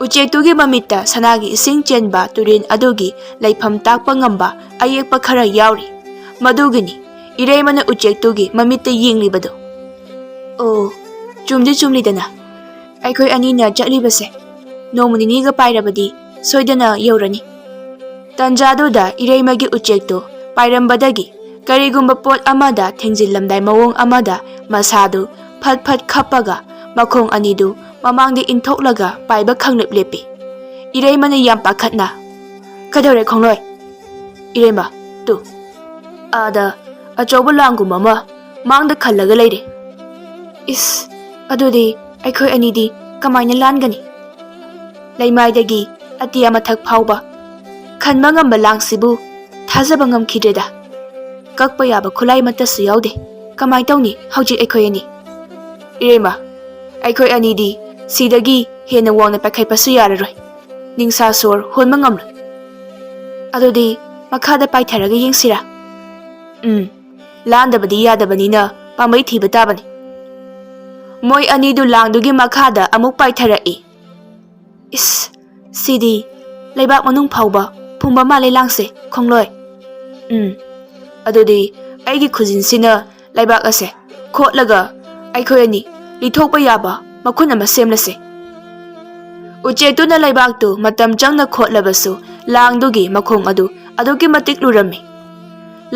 ꯎꯆꯦꯛꯇꯨꯒꯤ ꯃꯃꯤꯠꯇ ꯁꯅꯥꯒꯤ ꯏꯁꯤꯡ ꯆꯦꯟꯕ ꯇꯨꯔꯦꯟ ꯑꯗꯨꯒꯤ ꯂꯩꯐꯝ ꯇꯥꯛꯄ ꯉꯝꯕ ꯑꯌꯦꯛꯄ ꯈꯔ ꯌꯥꯎꯔꯤ ꯃꯗꯨꯒꯤꯅꯤ ꯏꯔꯩꯃꯅ ꯎꯆꯦꯛꯇꯨꯒꯤ ꯃꯃꯤꯠꯇ ꯌꯦꯡꯂꯤꯕꯗꯨ ꯑꯣ ꯆꯨꯝꯗꯤ ꯆꯨꯝꯂꯤꯗꯅ ꯑꯩꯈꯣꯏ ꯑꯅꯤꯅ ꯆꯠꯂꯤꯕꯁꯦ ꯅꯣꯡꯃ ꯅꯤꯅꯤꯒ ꯄꯥꯏꯔꯕꯗꯤ ꯁꯣꯏꯗꯅ ꯌꯧꯔꯅꯤ ꯇꯟꯖꯥꯗꯨꯗ ꯏꯔꯩꯃꯒꯤ ꯎꯆꯦꯛꯇꯨ ꯄꯥꯏꯔꯝꯕꯗꯒꯤ ꯀꯔꯤꯒꯨꯝꯕ ꯄꯣꯠ ꯑꯃꯗ ꯊꯦꯡꯖꯤꯜꯂꯝꯗꯥꯏ ꯃꯑꯣꯡ ꯑꯃꯗ ꯃꯁꯥꯗꯨ ꯐꯠ ꯐꯠ ꯈꯞꯄꯒ ꯃꯈꯣꯡ ꯑꯅꯤꯗꯨ ꯃꯃꯥꯡꯗ ꯏꯟꯊꯣꯛꯂꯒ ꯄꯥꯏꯕ ꯈꯪꯂꯦꯞ ꯂꯦꯞꯄꯤ ꯏꯔꯩꯃꯅ ꯌꯥꯝ ꯄꯥꯈꯠꯅ ꯀꯩꯗꯧꯔꯦ ꯈꯣꯡꯂꯣꯏ ꯏꯔꯩꯃ ꯇꯨ ꯑꯥꯗ ꯑꯆꯧꯕ ꯂꯥꯡꯒꯨꯝꯕ ꯑꯃ ꯃꯥꯡꯗ ꯈꯜꯂꯒ ꯂꯩꯔꯦ ꯏꯁ ꯑꯗꯨꯗꯤ ꯑꯩꯈꯣꯏ ꯑꯅꯤꯗꯤ ꯀꯃꯥꯏꯅ ꯂꯥꯟꯒꯅꯤ ꯂꯩꯃꯥꯏꯗꯒꯤ ꯑꯇꯤꯌꯥ ꯃꯊꯛ ꯐꯥꯎꯕ ꯈꯟꯕ ꯉꯝꯕ ꯂꯥꯡꯁꯤꯕꯨ ꯊꯥꯖꯕ ꯉꯝꯈꯤꯗ꯭ꯔꯦꯗ ꯀꯛꯄ ꯌꯥꯕ ꯈꯨꯠꯂꯥꯏ ꯑꯃꯠꯇꯁꯨ ꯌꯥꯎꯗꯦ ꯀꯃꯥꯏ ꯇꯧꯅꯤ ꯍꯧꯖꯤꯛ ꯑꯩꯈꯣꯏ ꯑꯅꯤ ꯏꯔꯩꯃ ꯑꯩꯈꯣꯏ ꯑꯅꯤꯗꯤ ꯁꯤꯗꯒꯤ ꯍꯦꯟꯅ ꯋꯥꯡꯅ ꯄꯥꯏꯈꯠꯄꯁꯨ ꯌꯥꯔꯔꯣꯏ ꯅꯤꯡꯁꯥ ꯁꯣꯔ ꯍꯣꯟꯕ ꯉꯝꯂꯣꯏ ꯑꯗꯨꯗꯤ ꯃꯈꯥꯗ ꯄꯥꯏꯊꯔꯒ ꯌꯦꯡꯁꯤꯔꯥ ꯂꯥꯟꯗꯕꯗꯤ ꯌꯥꯗꯕꯅꯤꯅ ꯄꯥꯝꯕꯩ ꯊꯤꯕ ꯇꯥꯕꯅꯤ ꯃꯣꯏ ꯑꯅꯤꯗꯨ ꯂꯥꯡꯗꯨꯒꯤ ꯃꯈꯥꯗ ꯑꯃꯨꯛ ꯄꯥꯏꯊꯔꯛꯏ ꯏꯁ ꯁꯤꯗꯤ ꯂꯩꯕꯥꯛ ꯃꯅꯨꯡ ꯐꯥꯎꯕ ꯐꯨꯝꯕ ꯃꯥꯜꯂꯦ ꯂꯥꯡꯁꯦ ꯈꯣꯡꯂꯣꯏ ꯑꯗꯨꯗꯤ ꯑꯩꯒꯤ ꯈꯨꯖꯤꯟꯁꯤꯅ ꯂꯩꯕꯥꯛ ꯑꯁꯦ ꯈꯣꯠꯂꯒ ꯑꯩꯈꯣꯏ ꯑꯅꯤ ꯂꯤꯊꯣꯛꯄ ꯌꯥꯕ ꯃꯈꯨꯟ ꯑꯃ ꯁꯦꯝꯂꯁꯦ ꯎꯆꯦꯛꯇꯨꯅ ꯂꯩꯕꯥꯛꯇꯨ ꯃꯇꯝ ꯆꯪꯅ ꯈꯣꯠꯂꯕꯁꯨ ꯂꯥꯡꯗꯨꯒꯤ ꯃꯈꯣꯡ ꯑꯗꯨ ꯑꯗꯨꯛꯀꯤ ꯃꯇꯤꯛ ꯂꯨꯔꯝꯃꯤ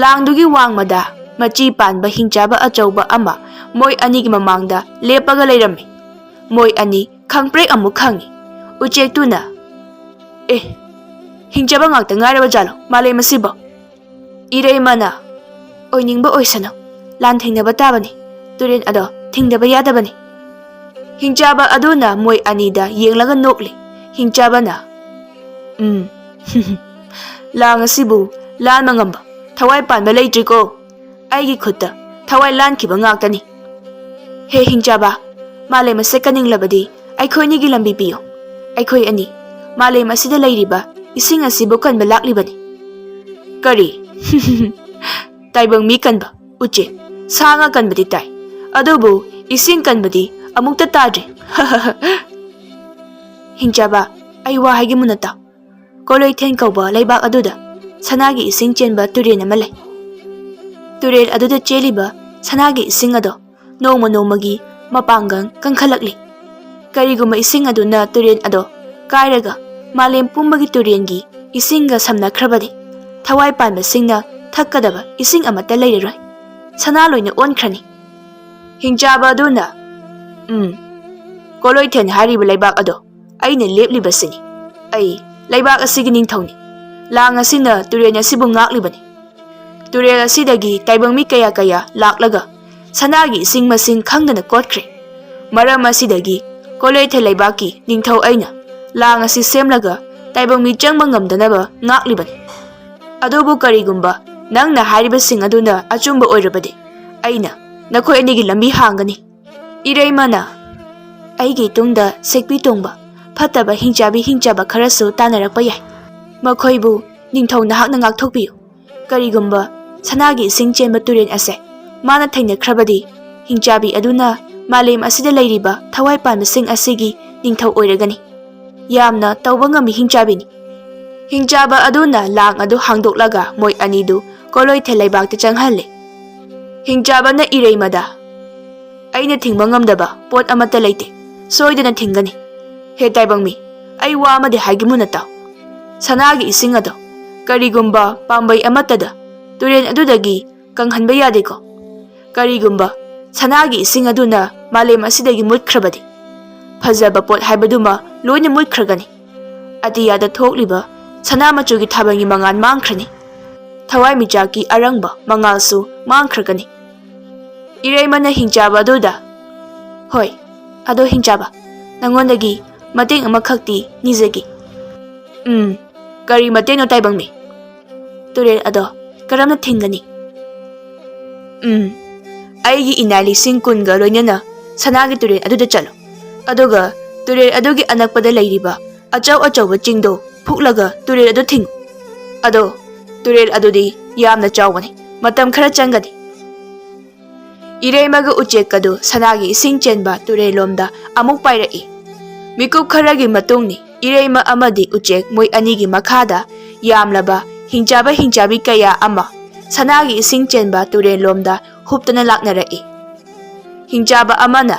ꯂꯥꯡꯗꯨꯒꯤ ꯋꯥꯡꯃꯗ ꯃꯆꯤ ꯄꯥꯟꯕ ꯍꯤꯡꯆꯥꯕ ꯑꯆꯧꯕ ꯑꯃ ꯃꯣꯏ ꯑꯅꯤꯒꯤ ꯃꯃꯥꯡꯗ ꯂꯦꯞꯄꯒ ꯂꯩꯔꯝꯃꯤ ꯃꯣꯏ ꯑꯅꯤ ꯈꯪꯄ꯭ꯔꯦꯛ ꯑꯃꯨꯛ ꯈꯪꯉꯤ ꯎꯆꯦꯛꯇꯨꯅ ꯍꯤꯡꯆꯥꯕ ꯉꯥꯛꯇ ꯉꯥꯏꯔꯕ ꯖꯥꯠꯂꯣ ꯃꯥꯂꯦꯝ ꯑꯁꯤꯕꯣ ꯏꯔꯩꯃꯅ ꯑꯣꯏꯅꯤꯡꯕ ꯑꯣꯏꯁꯅꯨ ꯂꯥꯟ ꯊꯦꯡꯅꯕ ꯇꯥꯕꯅꯤ ꯇꯨꯔꯦꯟ ꯑꯗꯣ ꯊꯤꯡꯗꯕ ꯌꯥꯗꯕꯅꯤ ꯍꯤꯡꯆꯥꯕ ꯑꯗꯨꯅ ꯃꯣꯏ ꯑꯅꯤꯗ ꯌꯦꯡꯂꯒ ꯅꯣꯛꯂꯤ ꯍꯤꯡꯆꯥꯕꯅ ꯂꯥꯡ ꯑꯁꯤꯕꯨ ꯂꯥꯟꯕ ꯉꯝꯕ ꯊꯋꯥꯏ ꯄꯥꯟꯕ ꯂꯩꯇ꯭ꯔꯤꯀꯣ ꯑꯩꯒꯤ ꯈꯨꯠꯇ ꯊꯋꯥꯏ ꯂꯥꯟꯈꯤꯕ ꯉꯥꯛꯇꯅꯤ ꯍꯦ ꯍꯤꯡꯆꯥꯕ ꯃꯥꯂꯦꯝ ꯑꯁꯤ ꯀꯟꯅꯤꯡꯂꯕꯗꯤ ꯑꯩꯈꯣꯏꯅꯤꯒꯤ ꯂꯝꯕꯤ ꯄꯤꯌꯨ ꯑꯩꯈꯣꯏ ꯑꯅꯤ ꯃꯥꯂꯦꯝ ꯑꯁꯤꯗ ꯂꯩꯔꯤꯕ ꯏꯁꯤꯡ ꯑꯁꯤꯕꯨ ꯀꯟꯕ ꯂꯥꯛꯂꯤꯕꯅꯤ ꯀꯔꯤ ꯇꯥꯏꯕꯪ ꯃꯤ ꯀꯟꯕ ꯎꯆꯦꯛ ꯁꯥ ꯉꯥ ꯀꯟꯕꯗꯤ ꯇꯥꯏ ꯑꯗꯨꯕꯨ ꯏꯁꯤꯡ ꯀꯟꯕꯗꯤ ꯑꯃꯨꯛꯇ ꯇꯥꯗ꯭ꯔꯤ ꯍꯤꯡꯆꯥꯕ ꯑꯩ ꯋꯥ ꯍꯥꯏꯒꯦ ꯃꯨꯟꯅ ꯇꯥꯎ ꯀꯣꯂꯣꯏꯊꯦꯟ ꯀꯧꯕ ꯂꯩꯕꯥꯛ ꯑꯗꯨꯗ ꯁꯅꯥꯒꯤ ꯏꯁꯤꯡ ꯆꯦꯟꯕ ꯇꯨꯔꯦꯟ ꯑꯃ ꯂꯩ ꯇꯨꯔꯦꯟ ꯑꯗꯨꯗ ꯆꯦꯜꯂꯤꯕ ꯁꯅꯥꯒꯤ ꯏꯁꯤꯡ ꯑꯗꯣ ꯅꯣꯡꯃ ꯅꯣꯡꯃꯒꯤ ꯃꯄꯥꯡꯒꯜ ꯀꯟꯈꯠꯂꯛꯂꯤ ꯀꯔꯤꯒꯨꯝꯕ ꯏꯁꯤꯡ ꯑꯗꯨꯅ ꯇꯨꯔꯦꯟ ꯑꯗꯣ ꯀꯥꯏꯔꯒ ꯃꯥꯂꯦꯝ ꯄꯨꯝꯕꯒꯤ ꯇꯨꯔꯦꯟꯒꯤ ꯏꯁꯤꯡꯒ ꯁꯝꯅꯈ꯭ꯔꯕꯗꯤ ꯊꯋꯥꯏ ꯄꯥꯟꯕꯁꯤꯡꯅ ꯊꯛꯀꯗꯕ ꯏꯁꯤꯡ ꯑꯃꯠꯇ ꯂꯩꯔꯔꯣই ꯁꯅꯥ ꯂꯣꯏꯅ ꯑꯣꯟꯈ꯭ꯔꯅꯤ ꯍꯤꯡꯆꯥꯕ ꯑꯗꯨꯅ ꯀꯣꯂꯣꯏꯊꯦꯟ ꯍꯥꯏꯔꯤꯕ ꯂꯩꯕꯥꯛ ꯑꯗꯣ ꯑꯩꯅ ꯂꯦꯞꯂꯤꯕꯁꯤꯅꯤ ꯑꯩ ꯂꯩꯕꯥꯛ ꯑꯁꯤꯒꯤ ꯅꯤꯡꯊꯧꯅꯤ ꯂꯥꯡ ꯑꯁꯤꯅ ꯇꯨꯔꯦꯟ ꯑꯁꯤꯕꯨ ꯉꯥꯛꯂꯤꯕꯅꯤ ꯇꯨꯔꯦꯜ ꯑꯁꯤꯗꯒꯤ ꯇꯥꯏꯕꯪ ꯃꯤ ꯀꯌꯥ ꯀꯌꯥ ꯂꯥꯛꯂꯒ ꯁꯅꯥꯒꯤ ꯏꯁꯤꯡ ꯃꯁꯤꯡ ꯈꯪꯗꯅ ꯀꯣꯠꯈ꯭ꯔꯦ ꯃꯔꯝ ꯑꯁꯤꯗꯒꯤ ꯀꯣꯂꯣꯏꯊꯦꯟ ꯂꯩꯕꯥꯛꯀꯤ ꯅꯤꯡꯊꯧ ꯑꯩꯅ ꯂꯥꯡ ꯑꯁꯤ ꯁꯦꯝꯂꯒ ꯇꯥꯏꯕꯪ ꯃꯤ ꯆꯪꯕ ꯉꯝꯗꯅꯕ ꯉꯥꯛꯂꯤꯕꯅꯤ ꯑꯗꯨꯕꯨ ꯀꯔꯤꯒꯨꯝꯕ ꯅꯪꯅ ꯍꯥꯏꯔꯤꯕꯁꯤꯡ ꯑꯗꯨꯅ ꯑꯆꯨꯝꯕ ꯑꯣꯏꯔꯕꯗꯤ ꯑꯩꯅ ꯅꯈꯣꯏ ꯑꯅꯤꯒꯤ ꯂꯝꯕꯤ ꯍꯥꯡꯒꯅꯤ ꯏꯔꯩꯃꯅ ꯑꯩꯒꯤ ꯇꯨꯡꯗ ꯁꯦꯛꯄꯤ ꯇꯣꯡꯕ ꯐꯠꯇꯕ ꯍꯤꯡꯆꯥꯕꯤ ꯍꯤꯡꯆꯥꯕ ꯈꯔꯁꯨ ꯇꯥꯟꯅꯔꯛꯄ ꯌꯥꯏ ꯃꯈꯣꯏꯕꯨ ꯅꯤꯡꯊꯧ ꯅꯍꯥꯛꯅ ꯉꯥꯛꯊꯣꯛꯄꯤꯌꯨ ꯀꯔꯤꯒꯨꯝꯕ ꯁꯅꯥꯒꯤ ꯏꯁꯤꯡ ꯆꯦꯟꯕ ꯇꯨꯔꯦꯟ ꯑꯁꯦ ꯃꯥꯅ ꯊꯦꯡꯅꯈ꯭ꯔꯕꯗꯤ ꯍꯤꯡꯆꯥꯕꯤ ꯑꯗꯨꯅ ꯃꯥꯂꯦꯝ ꯑꯁꯤꯗ ꯂꯩꯔꯤꯕ ꯊꯋꯥꯏ ꯄꯥꯟꯕꯁꯤꯡ ꯑꯁꯤꯒꯤ ꯅꯤꯡꯊꯧ ꯑꯣꯏꯔꯒꯅꯤ ꯌꯥꯝꯅ ꯇꯧꯕ ꯉꯝꯃꯤ ꯍꯤꯡꯆꯥꯕꯤꯅꯤ ꯍꯤꯡꯆꯥꯕ ꯑꯗꯨꯅ ꯂꯥꯡ ꯑꯗꯨ ꯍꯥꯡꯗꯣꯛꯂꯒ ꯃꯣꯏ ꯑꯅꯤꯗꯨ ꯀꯣꯂꯣꯏꯊꯦꯟ ꯂꯩꯕꯥꯛꯇ ꯆꯪꯍꯜꯂꯤ ꯍꯤꯡꯆꯥꯕꯅ ꯏꯔꯩꯃꯗ ꯑꯩꯅ ꯊꯤꯡꯕ ꯉꯝꯗꯕ ꯄꯣꯠ ꯑꯃꯠꯇ ꯂꯩꯇꯦ ꯁꯣꯏꯗꯅ ꯊꯤꯡꯒꯅꯤ ꯍꯦ ꯇꯥꯏꯕꯪ ꯃꯤ ꯑꯩ ꯋꯥ ꯑꯃꯗꯤ ꯍꯥꯏꯒꯦ ꯃꯨꯟꯅ ꯇꯥꯎ ꯁꯅꯥꯒꯤ ꯏꯁꯤꯡ ꯑꯗꯣ ꯀꯔꯤꯒꯨꯝꯕ ꯄꯥꯝꯕꯩ ꯑꯃꯠꯇꯗ ꯇꯨꯔꯦꯟ ꯑꯗꯨꯗꯒꯤ ꯀꯪꯍꯟꯕ ꯌꯥꯗꯦꯀꯣ ꯀꯔꯤꯒꯨꯝꯕ ꯁꯅꯥꯒꯤ ꯏꯁꯤꯡ ꯑꯗꯨꯅ ꯃꯥꯂꯦꯝ ꯑꯁꯤꯗꯒꯤ ꯃꯨꯠꯈ꯭ꯔꯕꯗꯤ ꯐꯖꯕ ꯄꯣꯠ ꯍꯥꯏꯕꯗꯨꯃ ꯂꯣꯏꯅ ꯃꯨꯠꯈ꯭ꯔꯒꯅꯤ ꯑꯇꯤꯌꯥꯗ ꯊꯣꯛꯂꯤꯕ ꯁꯅꯥ ꯃꯆꯨꯒꯤ ꯊꯥꯕꯜꯒꯤ ꯃꯉꯥꯜ ꯃꯥꯡꯈ꯭ꯔꯅꯤ ꯊꯋꯥꯏꯃꯤꯆꯥꯛꯀꯤ ꯑꯔꯪꯕ ꯃꯉꯥꯜꯁꯨ ꯃꯥꯡꯈ꯭ꯔꯒꯅꯤ ꯏꯔꯩꯃꯅ ꯍꯤꯡꯆꯥꯕ ꯑꯗꯨꯗ ꯍꯣꯏ ꯑꯗꯣ ꯍꯤꯡꯆꯥꯕ ꯅꯪꯉꯣꯟꯗꯒꯤ ꯃꯇꯦꯡ ꯑꯃꯈꯛꯇꯤ ꯅꯤꯖꯒꯦ ꯀꯔꯤ ꯃꯇꯦꯡꯅꯣ ꯇꯥꯏꯕꯪ ꯃꯤ ꯇꯨꯔꯦꯜ ꯑꯗꯣ ꯀꯔꯝꯅ ꯊꯤꯡꯒꯅꯤ ꯑꯩꯒꯤ ꯏꯅꯥꯏ 10,000ꯒ ꯂꯣꯏꯅꯅ ꯁꯅꯥꯒꯤ ꯇꯨꯔꯦꯜ ꯑꯗꯨꯗ ꯆꯠꯂꯣ ꯑꯗꯨꯒ ꯇꯨꯔꯦꯜ ꯑꯗꯨꯒꯤ ꯑꯅꯛꯄꯗ ꯂꯩꯔꯤꯕ ꯑꯆꯧ ꯑꯆꯧꯕ ꯆꯤꯡꯗꯣ ꯐꯨꯛꯂꯒ ꯇꯨꯔꯦꯜ ꯑꯗꯨ ꯊꯤꯡꯉꯨ ꯑꯗꯣ ꯇꯨꯔꯦꯜ ꯑꯗꯨꯗꯤ ꯌꯥꯝꯅ ꯆꯥꯎꯕꯅꯤ ꯃꯇꯝ ꯈꯔ ꯆꯪꯒꯅꯤ ꯏꯔꯩꯃꯒ ꯎꯆꯦꯛꯀꯗꯨ ꯁꯅꯥꯒꯤ ꯏꯁꯤꯡ ꯆꯦꯟꯕ ꯇꯨꯔꯦꯜꯂꯣꯝꯗ ꯑꯃꯨꯛ ꯄꯥꯏꯔꯛꯏ ꯃꯤꯀꯨꯞ ꯈꯔꯒꯤ ꯃꯇꯨꯡꯅꯤ ꯏꯔꯩꯃ ꯑꯃꯗꯤ ꯎꯆꯦꯛ ꯃꯣꯏ ꯑꯅꯤꯒꯤ ꯃꯈꯥꯗ ꯌꯥꯝꯂꯕ ꯍꯤꯡꯆꯥꯕ ꯍꯤꯡꯆꯥꯕꯤ ꯀꯌꯥ ꯑꯃ ꯁꯅꯥꯒꯤ ꯏꯁꯤꯡ ꯆꯦꯟꯕ ꯇꯨꯔꯦꯜꯂꯣꯝꯗ ꯍꯨꯞꯇꯨꯅ ꯂꯥꯛꯅꯔꯛꯏ ꯍꯤꯡꯆꯥꯕ ꯑꯃꯅ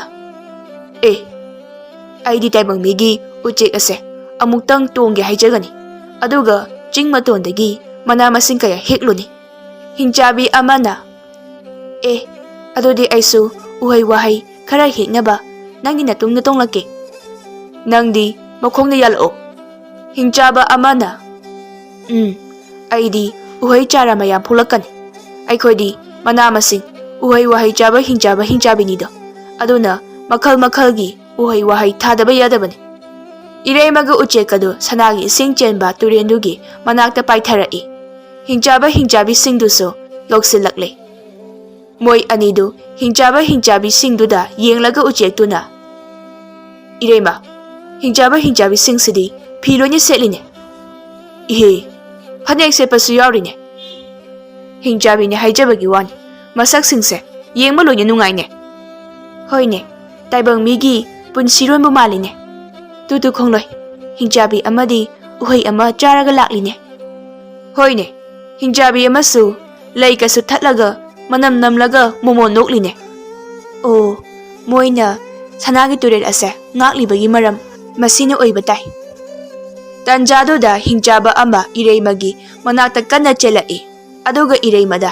ꯑꯩꯗꯤ ꯇꯥꯏꯕꯪꯃꯤꯒꯤ ꯎꯆꯦꯛ ꯑꯁꯦ ꯑꯃꯨꯛꯇꯪ ꯇꯣꯡꯒꯦ ꯍꯥꯏꯖꯒꯅꯤ ꯑꯗꯨꯒ ꯆꯤꯡ ꯃꯇꯣꯟꯗꯒꯤ ꯃꯅꯥ ꯃꯁꯤꯡ ꯀꯌꯥ ꯍꯦꯛꯂꯨꯅꯤ ꯍꯤꯡꯆꯥꯕꯤ ꯑꯃꯅ ꯑꯗꯨꯗꯤ ꯑꯩꯁꯨ ꯎꯍꯩ ꯋꯥꯍꯩ ꯈꯔ ꯍꯦꯛꯅꯕ ꯅꯪꯒꯤ ꯅꯇꯨꯡꯗ ꯇꯣꯡꯂꯛꯀꯦ ꯅꯪꯗꯤ ꯃꯈꯣꯡꯗ ꯌꯥꯜꯂꯛꯑꯣ ꯍꯤꯡꯆꯥꯕ ꯑꯃꯅ ꯑꯩꯗꯤ ꯎꯍꯩ ꯆꯥꯔꯥ ꯃꯌꯥꯝ ꯐꯨꯛꯂꯛꯀꯅꯤ ꯑꯩꯈꯣꯏꯗꯤ ꯃꯅꯥ ꯃꯁꯤꯡ ꯎꯍꯩ ꯋꯥꯍꯩ ꯆꯥꯕ ꯍꯤꯡꯆꯥꯕ ꯍꯤꯡꯆꯥꯕꯤꯅꯤꯗꯣ ꯑꯗꯨꯅ ꯃꯈꯜ ꯃꯈꯜꯒꯤ ꯎꯍꯩ ꯋꯥꯍꯩ ꯊꯥꯗꯕ ꯌꯥꯗꯕꯅꯤ ꯏꯔꯩꯃꯒ ꯎꯆꯦꯛꯀꯗꯨ ꯁꯅꯥꯒꯤ ꯏꯁꯤꯡ ꯆꯦꯟꯕ ꯇꯨꯔꯦꯟꯗꯨꯒꯤ ꯃꯅꯥꯛꯇ ꯄꯥꯏꯊꯔꯛꯏ ꯍꯤꯡꯆꯥꯕ ꯍꯤꯡꯆꯥꯕꯤꯁꯤꯡꯗꯨꯁꯨ ꯌꯧꯁꯤꯜꯂꯛꯂꯦ ꯃꯣꯏ ꯑꯅꯤꯗꯨ ꯍꯤꯡꯆꯥꯕ ꯍꯤꯡꯆꯥꯕꯤꯁꯤꯡꯗꯨꯗ ꯌꯦꯡꯂꯒ ꯎꯆꯦꯛꯇꯨꯅ ꯏꯔꯩꯃ ꯍꯤꯡꯆꯥꯕ ꯍꯤꯡꯆꯥꯕꯤꯁꯤꯡꯁꯤꯗꯤ ꯐꯤ ꯂꯣꯏꯅ ꯁꯦꯠꯂꯤꯅꯦ ꯏꯍꯦ ꯐꯅꯦꯛ ꯁꯦꯠꯄꯁꯨ ꯌꯥꯎꯔꯤꯅꯦ ꯍꯤꯡꯆꯥꯕꯤꯅꯦ ꯍꯥꯏꯖꯕꯒꯤ ꯋꯥꯅꯤ ꯃꯁꯛꯁꯤꯡꯁꯦ ꯌꯦꯡꯕ ꯂꯣꯏꯅ ꯅꯨꯡꯉꯥꯏꯅꯦ ꯍꯣꯏꯅꯦ ꯇꯥꯏꯕꯪ ꯃꯤꯒꯤ ꯄꯨꯟꯁꯤꯔꯣꯟꯕꯨ ꯃꯥꯜꯂꯤꯅꯦ ꯇꯨꯇꯨ ꯈꯣꯡꯂꯣꯏ ꯍꯤꯡꯆꯥꯕꯤ ꯑꯃꯗꯤ ꯎꯍꯩ ꯑꯃ ꯆꯥꯔꯒ ꯂꯥꯛꯂꯤꯅꯦ ꯍꯣꯏꯅꯦ ꯍꯤꯡꯆꯥꯕꯤ ꯑꯃꯁꯨ ꯂꯩꯀꯁꯨ ꯊꯠꯂꯒ ꯃꯅꯝ ꯅꯝꯂꯒ ꯃꯣꯃꯣꯟ ꯅꯣꯛꯂꯤꯅꯦ ꯑꯣ ꯃꯣꯏꯅ ꯁꯅꯥꯒꯤ ꯇꯨꯔꯦꯜ ꯑꯁꯦ ꯉꯥꯛꯂꯤꯕꯒꯤ ꯃꯔꯝ ꯃꯁꯤꯅ ꯑꯣꯏꯕ ꯇꯥꯏ ꯇꯟꯖꯥꯗꯨꯗ ꯍꯤꯡꯆꯥꯕ ꯑꯃ ꯏꯔꯩꯃꯒꯤ ꯃꯅꯥꯛꯇ ꯀꯟꯅ ꯆꯦꯜꯂꯛꯏ ꯑꯗꯨꯒ ꯏꯔꯩꯃꯗ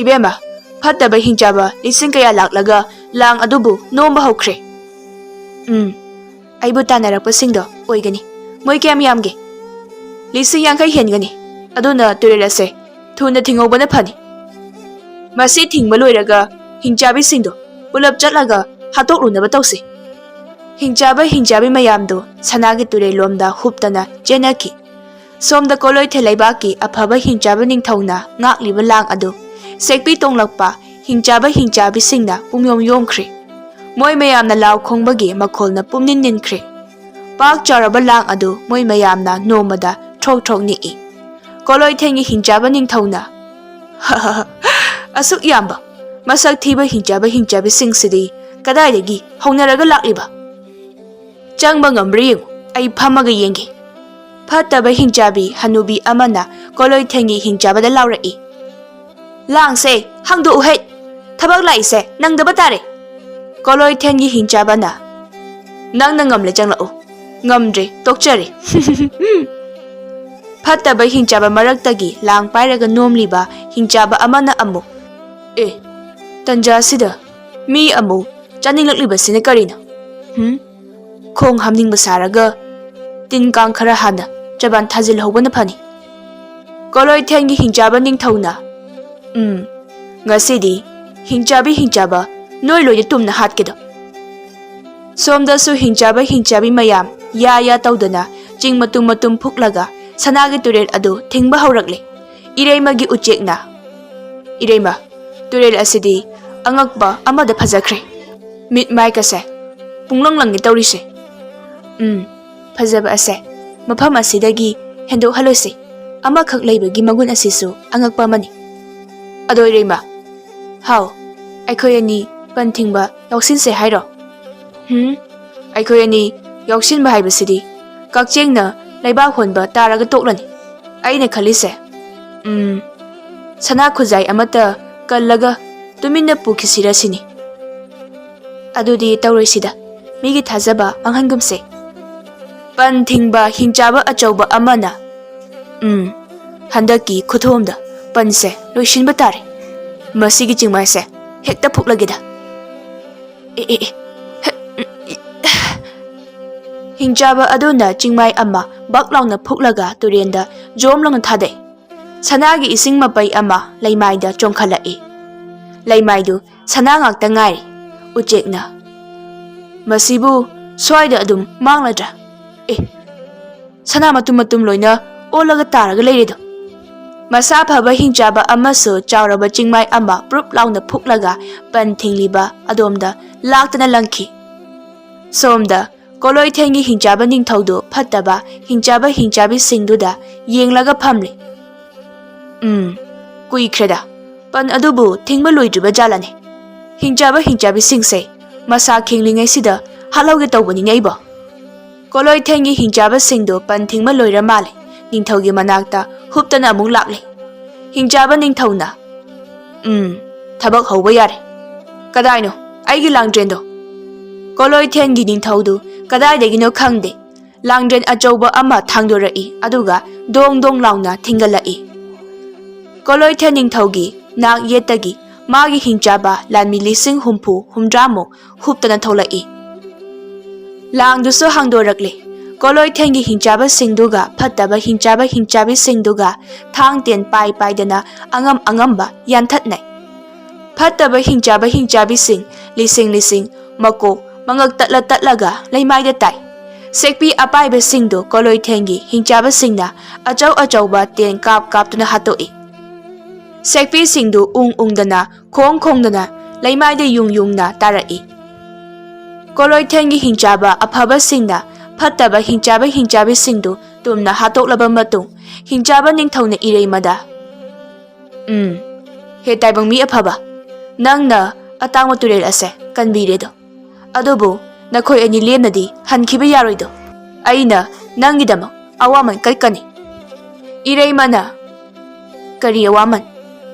ꯏꯕꯦꯝꯃ ꯐꯠꯇꯕ ꯍꯤꯡꯆꯥꯕ ꯂꯤꯁꯤꯡ ꯀꯌꯥ ꯂꯥꯛꯂꯒ ꯂꯥꯡ ꯑꯗꯨꯕꯨ ꯅꯣꯝꯕ ꯍꯧꯈ꯭ꯔꯦ ꯑꯩꯕꯨ ꯇꯥꯟꯅꯔꯛꯄꯁꯤꯡꯗꯣ ꯑꯣꯏꯒꯅꯤ ꯃꯣꯏ ꯀꯌꯥꯝ ꯌꯥꯝꯒꯦ 50 ꯍꯦꯟꯒꯅꯤ ꯑꯗꯨꯅ ꯇꯨꯔꯦꯜ ꯑꯁꯦ ꯊꯨꯅ ꯊꯤꯡꯍꯧꯕꯅ ꯐꯅꯤ ꯃꯁꯤ ꯊꯤꯡꯕ ꯂꯣꯏꯔꯒ ꯍꯤꯡꯆꯥꯕꯤꯁꯤꯡꯗꯣ ꯄꯨꯂꯞ ꯆꯠꯂꯒ ꯍꯥꯠꯇꯣꯛꯂꯨꯅꯕ ꯇꯧꯁꯤ ꯍꯤꯡꯆꯥꯕ ꯍꯤꯡꯆꯥꯕꯤ ꯃꯌꯥꯝꯗꯣ ꯁꯅꯥꯒꯤ ꯇꯨꯔꯦꯜꯂꯣꯝꯗ ꯍꯨꯞꯇꯅ ꯆꯦꯟꯅꯈꯤ ꯁꯣꯝꯗ ꯀꯣꯂꯣꯏꯊꯦꯜ ꯂꯩꯕꯥꯛꯀꯤ ꯑꯐꯕ ꯍꯤꯡꯆꯥꯕ ꯅꯤꯡꯊꯧꯅ ꯉꯥꯛꯂꯤꯕ ꯂꯥꯡ ꯑꯗꯨ ꯁꯦꯛꯄꯤ ꯇꯣꯡꯂꯛꯄ ꯍꯤꯡꯆꯥꯕ ꯍꯤꯡꯆꯥꯕꯤꯁꯤꯡꯅ ꯄꯨꯡꯌꯣꯝ ꯌꯣꯝꯈ꯭ꯔꯦ ꯃꯣꯏ ꯃꯌꯥꯝꯅ ꯂꯥꯎ ꯈꯣꯡꯕꯒꯤ ꯃꯈꯣꯜꯅ ꯄꯨꯝꯅꯤꯟ ꯅꯤꯟꯈ꯭ꯔꯦ ꯄꯥꯛ ꯆꯥꯎꯔꯕ ꯂꯥꯡ ꯑꯗꯨ ꯃꯣꯏ ꯃꯌꯥꯝꯅ ꯅꯣꯡꯃꯗ ꯊ꯭ꯔꯣꯛ ꯊ꯭ꯔꯣꯛ ꯅꯤꯛꯏ ꯀꯣꯂꯣꯏꯊꯦꯜꯒꯤ ꯍꯤꯡꯆꯥꯕ ꯅꯤꯡꯊꯧꯅ ꯑꯁꯨꯛ ꯌꯥꯝꯕ ꯃꯁꯛ ꯊꯤꯕ ꯍꯤꯡꯆꯥꯕ ꯍꯤꯡꯆꯥꯕꯤꯁꯤꯡꯁꯤꯗꯤ ꯀꯗꯥꯏꯗꯒꯤ ꯍꯧꯅꯔꯒ ꯂꯥꯛꯂꯤꯕ ꯆꯪꯕ ꯉꯝꯕ꯭ꯔꯥ ꯌꯦꯡꯉꯨ ꯑꯩ ꯐꯝꯃꯒ ꯌꯦꯡꯒꯦ ꯐꯠꯇꯕ ꯍꯤꯡꯆꯥꯕꯤ ꯍꯅꯨꯕꯤ ꯑꯃꯅ ꯀꯣꯂꯣꯏꯊꯦꯜꯒꯤ ꯍꯤꯡꯆꯥꯕꯗ ꯂꯥꯎꯔꯛꯏ ꯂꯥꯡꯁꯦ ꯍꯥꯡꯗꯣꯛꯎ ꯍꯦ ꯊꯕꯛ ꯂꯥꯛꯏꯁꯦ ꯅꯪꯗꯕ ꯇꯥꯔꯦ ꯀꯣꯂꯣꯏꯊꯦꯜꯒꯤ ꯍꯤꯡꯆꯥꯕꯅ ꯅꯪꯅ ꯉꯝꯂꯦ ꯆꯪꯂꯛꯎ ꯉꯝꯗ꯭ꯔꯦ ꯇꯣꯛꯆꯔꯦ ꯐꯠꯇꯕ ꯍꯤꯡꯆꯥꯕ ꯃꯔꯛꯇꯒꯤ ꯂꯥꯡ ꯄꯥꯏꯔꯒ ꯅꯣꯝꯂꯤꯕ ꯍꯤꯡꯆꯥꯕ ꯑꯃꯅ ꯑꯃꯨꯛ ꯇꯟꯖꯥꯁꯤꯗ ꯃꯤ ꯑꯃꯨꯛ ꯆꯥꯅꯤꯡꯂꯛꯂꯤꯕꯁꯤꯅ ꯀꯔꯤꯅꯣ ꯈꯣꯡ ꯍꯥꯝꯅꯤꯡꯕ ꯁꯥꯔꯒ ꯇꯤꯟ ꯀꯥꯡ ꯈꯔ ꯍꯥꯟꯅ ꯆꯕꯥꯟ ꯊꯥꯖꯤꯜꯍꯧꯕꯅ ꯐꯅꯤ ꯀꯣꯂꯣꯏꯊꯦꯜꯒꯤ ꯍꯤꯡꯆꯥꯕ ꯅꯤꯡꯊꯧꯅ ꯉꯁꯤꯗꯤ ꯍꯤꯡꯆꯥꯕꯤ ꯍꯤꯡꯆꯥꯕ ꯅꯣꯏ ꯂꯣꯏꯅ ꯇꯨꯝꯅ ꯍꯥꯠꯀꯦꯗꯣ ꯁꯣꯝꯗꯁꯨ ꯍꯤꯡꯆꯥꯕ ꯍꯤꯡꯆꯥꯕꯤ ꯃꯌꯥꯝ ꯌꯥ ꯇꯧꯗꯅ ꯆꯤꯡ ꯃꯇꯨꯝ ꯃꯇꯨꯝ ꯐꯨꯛꯂꯒ ꯁꯅꯥꯒꯤ ꯇꯨꯔꯦꯜ ꯑꯗꯨ ꯊꯤꯡꯕ ꯍꯧꯔꯛꯂꯦ ꯏꯔꯩꯃꯒꯤ ꯎꯆꯦꯛꯅ ꯏꯔꯩꯃ ꯇꯨꯔꯦꯜ ꯑꯁꯤꯗꯤ ꯑꯉꯛꯄ ꯑꯃꯗ ꯐꯖꯈ꯭ꯔꯦ ꯃꯤꯠ ꯃꯥꯏꯀꯁꯦ ꯄꯨꯡꯂꯪ ꯂꯪꯒꯦ ꯇꯧꯔꯤꯁꯦ ꯐꯖꯕ ꯑꯁꯦ ꯃꯐꯝ ꯑꯁꯤꯗꯒꯤ ꯍꯦꯟꯗꯣꯛꯍꯜꯂꯣꯏꯁꯤ ꯑꯃꯈꯛ ꯂꯩꯕꯒꯤ ꯃꯒꯨꯟ ꯑꯁꯤꯁꯨ ꯑꯉꯛꯄ ꯑꯃꯅꯤ ꯑꯗꯣ ꯏꯔꯩꯃ ꯍꯥꯎ ꯑꯩꯈꯣꯏ ꯑꯅꯤ ꯄꯟ ꯊꯤꯡꯕ ꯌꯥꯎꯁꯤꯟꯁꯦ ꯍꯥꯏꯔꯣ ꯑꯩꯈꯣꯏ ꯑꯅꯤ ꯌꯥꯎꯁꯤꯟꯕ ꯍꯥꯏꯕꯁꯤꯗꯤ ꯀꯛꯆꯦꯡꯅ ꯂꯩꯕꯥꯛ ꯍꯣꯟꯕ ꯇꯥꯔꯒ ꯇꯣꯛꯂꯅꯤ ꯑꯩꯅ ꯈꯜꯂꯤꯁꯦ ꯁꯅꯥ ꯈꯨꯖꯥꯏ ꯑꯃꯠꯇ ꯀꯜꯂꯒ ꯇꯨꯃꯤꯟꯅ ꯄꯨꯈꯤꯁꯤꯔ ꯁꯤꯅꯤ ꯑꯗꯨꯗꯤ ꯇꯧꯔꯣꯏꯁꯤꯗ ꯃꯤꯒꯤ ꯊꯥꯖꯕ ꯃꯥꯡꯍꯟꯒꯨꯝꯁꯦ ꯄꯟ ꯊꯤꯡꯕ ꯍꯤꯡꯆꯥꯕ ꯑꯆꯧꯕ ꯑꯃꯅ ꯍꯟꯗꯛꯀꯤ ꯈꯨꯊꯣꯝꯗ ꯄꯟꯁꯦ ꯂꯣꯏꯁꯤꯟꯕ ꯇꯥꯔꯦ ꯃꯁꯤꯒꯤ ꯆꯤꯡꯃꯥꯏꯁꯦ ꯍꯦꯛꯇ ꯐꯨꯛꯂꯒꯦꯗ ꯍꯤꯡꯆꯥꯕ ꯑꯗꯨꯅ ꯆꯤꯡꯃꯥꯏ ꯑꯃ ꯕꯛ ꯂꯥꯎꯅ ꯐꯨꯛꯂꯒ ꯇꯨꯔꯦꯟꯗ ꯖꯣꯝ ꯂꯥꯎꯅ ꯊꯥꯗꯩ ꯁꯅꯥꯒꯤ ꯏꯁꯤꯡ ꯃꯄꯩ ꯑꯃ ꯂꯩꯃꯥꯏꯗ ꯆꯣꯡꯈꯠꯂꯛꯏ ꯂꯩꯃꯥꯏꯗꯨ ꯁꯅꯥ ꯉꯥꯛꯇ ꯉꯥꯏꯔꯤ ꯎꯆꯦꯛꯅ ꯃꯁꯤꯕꯨ ꯁ꯭ꯋꯥꯏꯗ ꯑꯗꯨꯝ ꯃꯥꯡꯂꯗ꯭ꯔꯥ ꯁꯅꯥ ꯃꯇꯨꯝ ꯃꯇꯨꯝ ꯂꯣꯏꯅ ꯑꯣꯜꯂꯒ ꯇꯥꯔꯒ ꯂꯩꯔꯦꯗꯣ ꯃꯁꯥ ꯐꯕ ꯍꯤꯡꯆꯥꯕ ꯑꯃꯁꯨ ꯆꯥꯎꯔꯕ ꯆꯤꯡꯃꯥꯏ ꯑꯃ ꯄ꯭ꯔꯨꯞ ꯂꯥꯎꯅ ꯐꯨꯛꯂꯒ ꯄꯟ ꯊꯤꯡꯂꯤꯕ ꯑꯗꯣꯝꯗ ꯂꯥꯛꯇꯅ ꯂꯪꯈꯤ ꯁꯣꯝꯗ ꯀꯣꯂꯣꯏꯊꯦꯟꯒꯤ ꯍꯤꯡꯆꯥꯕ ꯅꯤꯡꯊꯧꯗꯨ ꯐꯠꯇꯕ ꯍꯤꯡꯆꯥꯕ ꯍꯤꯡꯆꯥꯕꯤꯁꯤꯡꯗꯨꯗ ꯌꯦꯡꯂꯒ ꯐꯝꯂꯤ꯫ ꯀꯨꯏꯈ꯭ꯔꯦꯗ ꯄꯟ ꯑꯗꯨꯕꯨ ꯊꯤꯡꯕ ꯂꯣꯏꯗ꯭ꯔꯤꯕ ꯖꯥꯠꯂꯅꯦ꯫ ꯍꯤꯡꯆꯥꯕ ꯍꯤꯡꯆꯥꯕꯤꯁꯤꯡꯁꯦ ꯃꯁꯥ ꯈꯤꯡꯂꯤꯉꯩꯁꯤꯗ ꯍꯥꯠꯍꯧꯒꯦ ꯇꯧꯕꯅꯤꯅꯦ ꯑꯩꯕꯣ꯫ ꯀꯣꯂꯣꯏꯊꯦꯟꯒꯤ ꯍꯤꯡꯆꯥꯕꯁꯤꯡꯗꯨ ꯄꯟ ꯊꯤꯡꯕ ꯂꯣꯏꯔ ꯃꯥꯜꯂꯦ ꯅꯤꯡꯊꯧꯒꯤ ꯃꯅꯥꯛꯇ ꯍꯨꯞꯇꯅ ꯑꯃꯨꯛ ꯂꯥꯛꯂꯤ꯫ ꯍꯤꯡꯆꯥꯕ ꯅꯤꯡꯊꯧꯅ ꯊꯕꯛ ꯍꯧꯕ ꯌꯥꯔꯦ꯫ ꯀꯗꯥꯏꯅꯣ ꯑꯩꯒꯤ ꯂꯥꯡꯗ꯭ꯔꯦꯟꯗꯣ? ꯀꯣꯂꯣꯏꯊꯦꯟꯒꯤ ꯅꯤꯡꯊꯧꯗꯨ ꯀꯗꯥꯏꯗꯒꯤꯅꯣ ꯈꯪꯗꯦ ꯂꯥꯡꯗ꯭ꯔꯦꯟ ꯑꯆꯧꯕ ꯑꯃ ꯊꯥꯡꯗꯣꯔꯛꯏ ꯑꯗꯨꯒ ꯗꯣꯡ ꯗꯣꯡ ꯂꯥꯎꯅ ꯊꯤꯡꯒꯠꯂꯛꯏ꯫ ꯀꯣꯂꯣꯏꯊꯦꯟ ꯅꯤꯡꯊꯧꯒꯤ ꯅꯥꯛ ꯌꯦꯠꯇꯒꯤ ꯃꯥꯒꯤ ꯍꯤꯡꯆꯥꯕ ꯂꯥꯟꯃꯤ 70,000-80,000 ꯍꯨꯞꯇꯅ ꯊꯣꯛꯂꯛꯏ꯫ ꯂꯥꯡꯗꯨꯁꯨ ꯍꯥꯡꯗꯣꯔꯛꯂꯤ꯫ ꯀꯣꯂꯣꯏꯊꯦꯟꯒꯤ ꯍꯤꯡꯆꯥꯕꯁꯤꯡꯗꯨꯒ ꯐꯠꯇꯕ ꯍꯤꯡꯆꯥꯕ ꯍꯤꯡꯆꯥꯕꯤꯁꯤꯡꯗꯨꯒ ꯊꯥꯡ ꯇꯦꯟ ꯄꯥꯏꯗꯅ ꯑꯉꯝꯕ ꯌꯥꯟꯊꯠꯅꯩ꯫ ꯐꯠꯇꯕ ꯍꯤꯡꯆꯥꯕ ꯍꯤꯡꯆꯥꯕꯤꯁꯤꯡ ꯂꯤꯁꯤꯡ ꯃꯀꯣꯛ ꯃꯉꯛ ꯇꯠꯂꯒ ꯂꯩꯃꯥꯏꯗ ꯇꯥꯏ꯫ ꯁꯦꯛꯄꯤ ꯑꯄꯥꯏꯕꯁꯤꯡꯗꯨ ꯀꯣꯂꯣꯏꯊꯦꯟꯒꯤ ꯍꯤꯡꯆꯥꯕꯁꯤꯡꯅ ꯑꯆꯧꯕ ꯇꯦꯟ ꯀꯥꯞꯇꯨꯅ ꯍꯥꯠꯇꯣꯛꯏ꯫ ꯁꯦꯛꯄꯤꯁꯤꯡꯗꯨ ꯎꯪꯗꯅ ꯈꯣꯡꯗꯅ ꯂꯩꯃꯥꯏꯗ ꯌꯨꯡꯅ ꯇꯥꯔꯛꯏ꯫ ꯀꯣꯂꯣꯏꯊꯦꯟꯒꯤ ꯍꯤꯡꯆꯥꯕ ꯑꯐꯕꯁꯤꯡꯅ ꯐꯠꯇꯕ ꯍꯤꯡꯆꯥꯕ ꯍꯤꯡꯆꯥꯕꯤꯁꯤꯡꯗꯨ ꯇꯨꯝꯅ ꯍꯥꯠꯇꯣꯛꯂꯕ ꯃꯇꯨꯡ ꯍꯤꯡꯆꯥꯕ ꯅꯤꯡꯊꯧꯅ ꯏꯔꯩꯃꯗ ꯍꯦ ꯇꯥꯏꯕꯪ ꯃꯤ ꯑꯐꯕ, ꯅꯪꯅ ꯑꯇꯥꯡꯕ ꯇꯨꯔꯦꯜ ꯑꯁꯦ ꯀꯟꯕꯤꯔꯦꯗꯣ, ꯑꯗꯨꯕꯨ ꯅꯈꯣꯏ ꯑꯅꯤ ꯂꯦꯝꯅꯗꯤ ꯍꯟꯈꯤꯕ ꯌꯥꯔꯣꯏꯗꯣ꯫ ꯑꯩꯅ ꯅꯪꯒꯤꯗꯃꯛ ꯑꯋꯥꯃꯟ ꯀꯠꯀꯅꯤ꯫ ꯏꯔꯩꯃꯅ ꯀꯔꯤ ꯑꯋꯥꯃꯟ?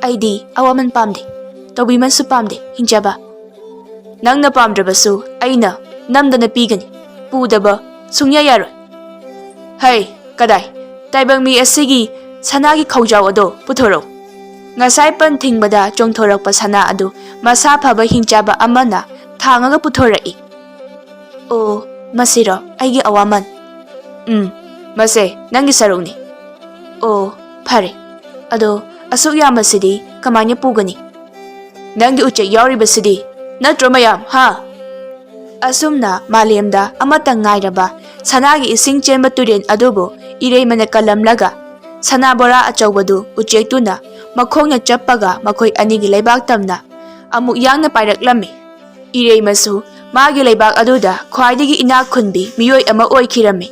ꯑꯩꯗꯤ ꯑꯋꯥꯃꯟ ꯄꯥꯝꯗꯦ, ꯇꯧꯕꯤꯃꯟꯁꯨ ꯄꯥꯝꯗꯦ ꯍꯤꯡꯆꯥꯕ꯫ ꯅꯪꯅ ꯄꯥꯝꯗ꯭ꯔꯕꯁꯨ ꯑꯩꯅ ꯅꯝꯗꯅ ꯄꯤꯒꯅꯤ, ꯄꯨꯗꯕ ꯁꯨꯡꯌꯥ ꯌꯥꯔꯣꯏ꯫ ꯍꯩ ꯀꯗꯥꯏ, ꯇꯥꯏꯕꯪ ꯃꯤ ꯑꯁꯤꯒꯤ ꯁꯅꯥꯒꯤ ꯈꯧꯖꯥꯎ ꯑꯗꯣ ꯄꯨꯊꯣꯔꯛꯎ꯫ ꯉꯁꯥꯏ ꯄꯟ ꯊꯤꯡꯕꯗ ꯆꯣꯡꯊꯣꯔꯛꯄ ꯁꯅꯥ ꯑꯗꯨ ꯃꯁꯥ ꯐꯕ ꯍꯤꯡꯆꯥꯕ ꯑꯃꯅ ꯊꯥꯡꯉꯒ ꯄꯨꯊꯣꯔꯛꯏ꯫ ꯑꯣ, ꯃꯁꯤꯔꯣ ꯑꯩꯒꯤ ꯑꯋꯥꯃꯟ? ꯃꯁꯦ ꯅꯪꯒꯤ ꯁꯔꯨꯛꯅꯤ꯫ ꯑꯣ, ꯐꯔꯦ, ꯑꯗꯣ ꯑꯁꯨꯛ ꯌꯥꯝꯕꯁꯤꯗꯤ ꯀꯃꯥꯏꯅ ꯄꯨꯒꯅꯤ? ꯅꯪꯒꯤ ꯎꯆꯦꯛ ꯌꯥꯎꯔꯤꯕꯁꯤꯗꯤ ꯅꯠꯇ꯭ꯔꯣ ꯃꯌꯥꯝ, ꯍꯥ? ꯑꯁꯨꯝꯅ ꯃꯥꯂꯦꯝꯗ ꯑꯃꯇꯪ ꯉꯥꯏꯔꯕ ꯁꯅꯥꯒꯤ ꯏꯁꯤꯡ ꯆꯦꯟꯕ ꯇꯨꯔꯦꯜ ꯑꯗꯨꯕꯨ ꯏꯔꯩꯃꯅ ꯀꯜꯂꯝꯂꯒ ꯁꯅꯥ ꯕꯣꯔꯥ ꯑꯆꯧꯕꯗꯨ ꯎꯆꯦꯛꯇꯨꯅ ꯃꯈꯣꯡꯅ ꯆꯞꯄꯒ ꯃꯈꯣꯏ ꯑꯅꯤꯒꯤ ꯂꯩꯕꯥꯛ ꯇꯝꯅ ꯑꯃꯨꯛ ꯌꯥꯡꯅ ꯄꯥꯏꯔꯛꯂꯝꯃꯤ꯫ ꯏꯔꯩꯃꯁꯨ ꯃꯥꯒꯤ ꯂꯩꯕꯥꯛ ꯑꯗꯨꯗ ꯈ꯭ꯋꯥꯏꯗꯒꯤ ꯏꯅꯥꯛ ꯈꯨꯟꯕꯤ ꯃꯤꯑꯣꯏ ꯑꯃ ꯑꯣꯏꯈꯤꯔꯝꯃꯤ꯫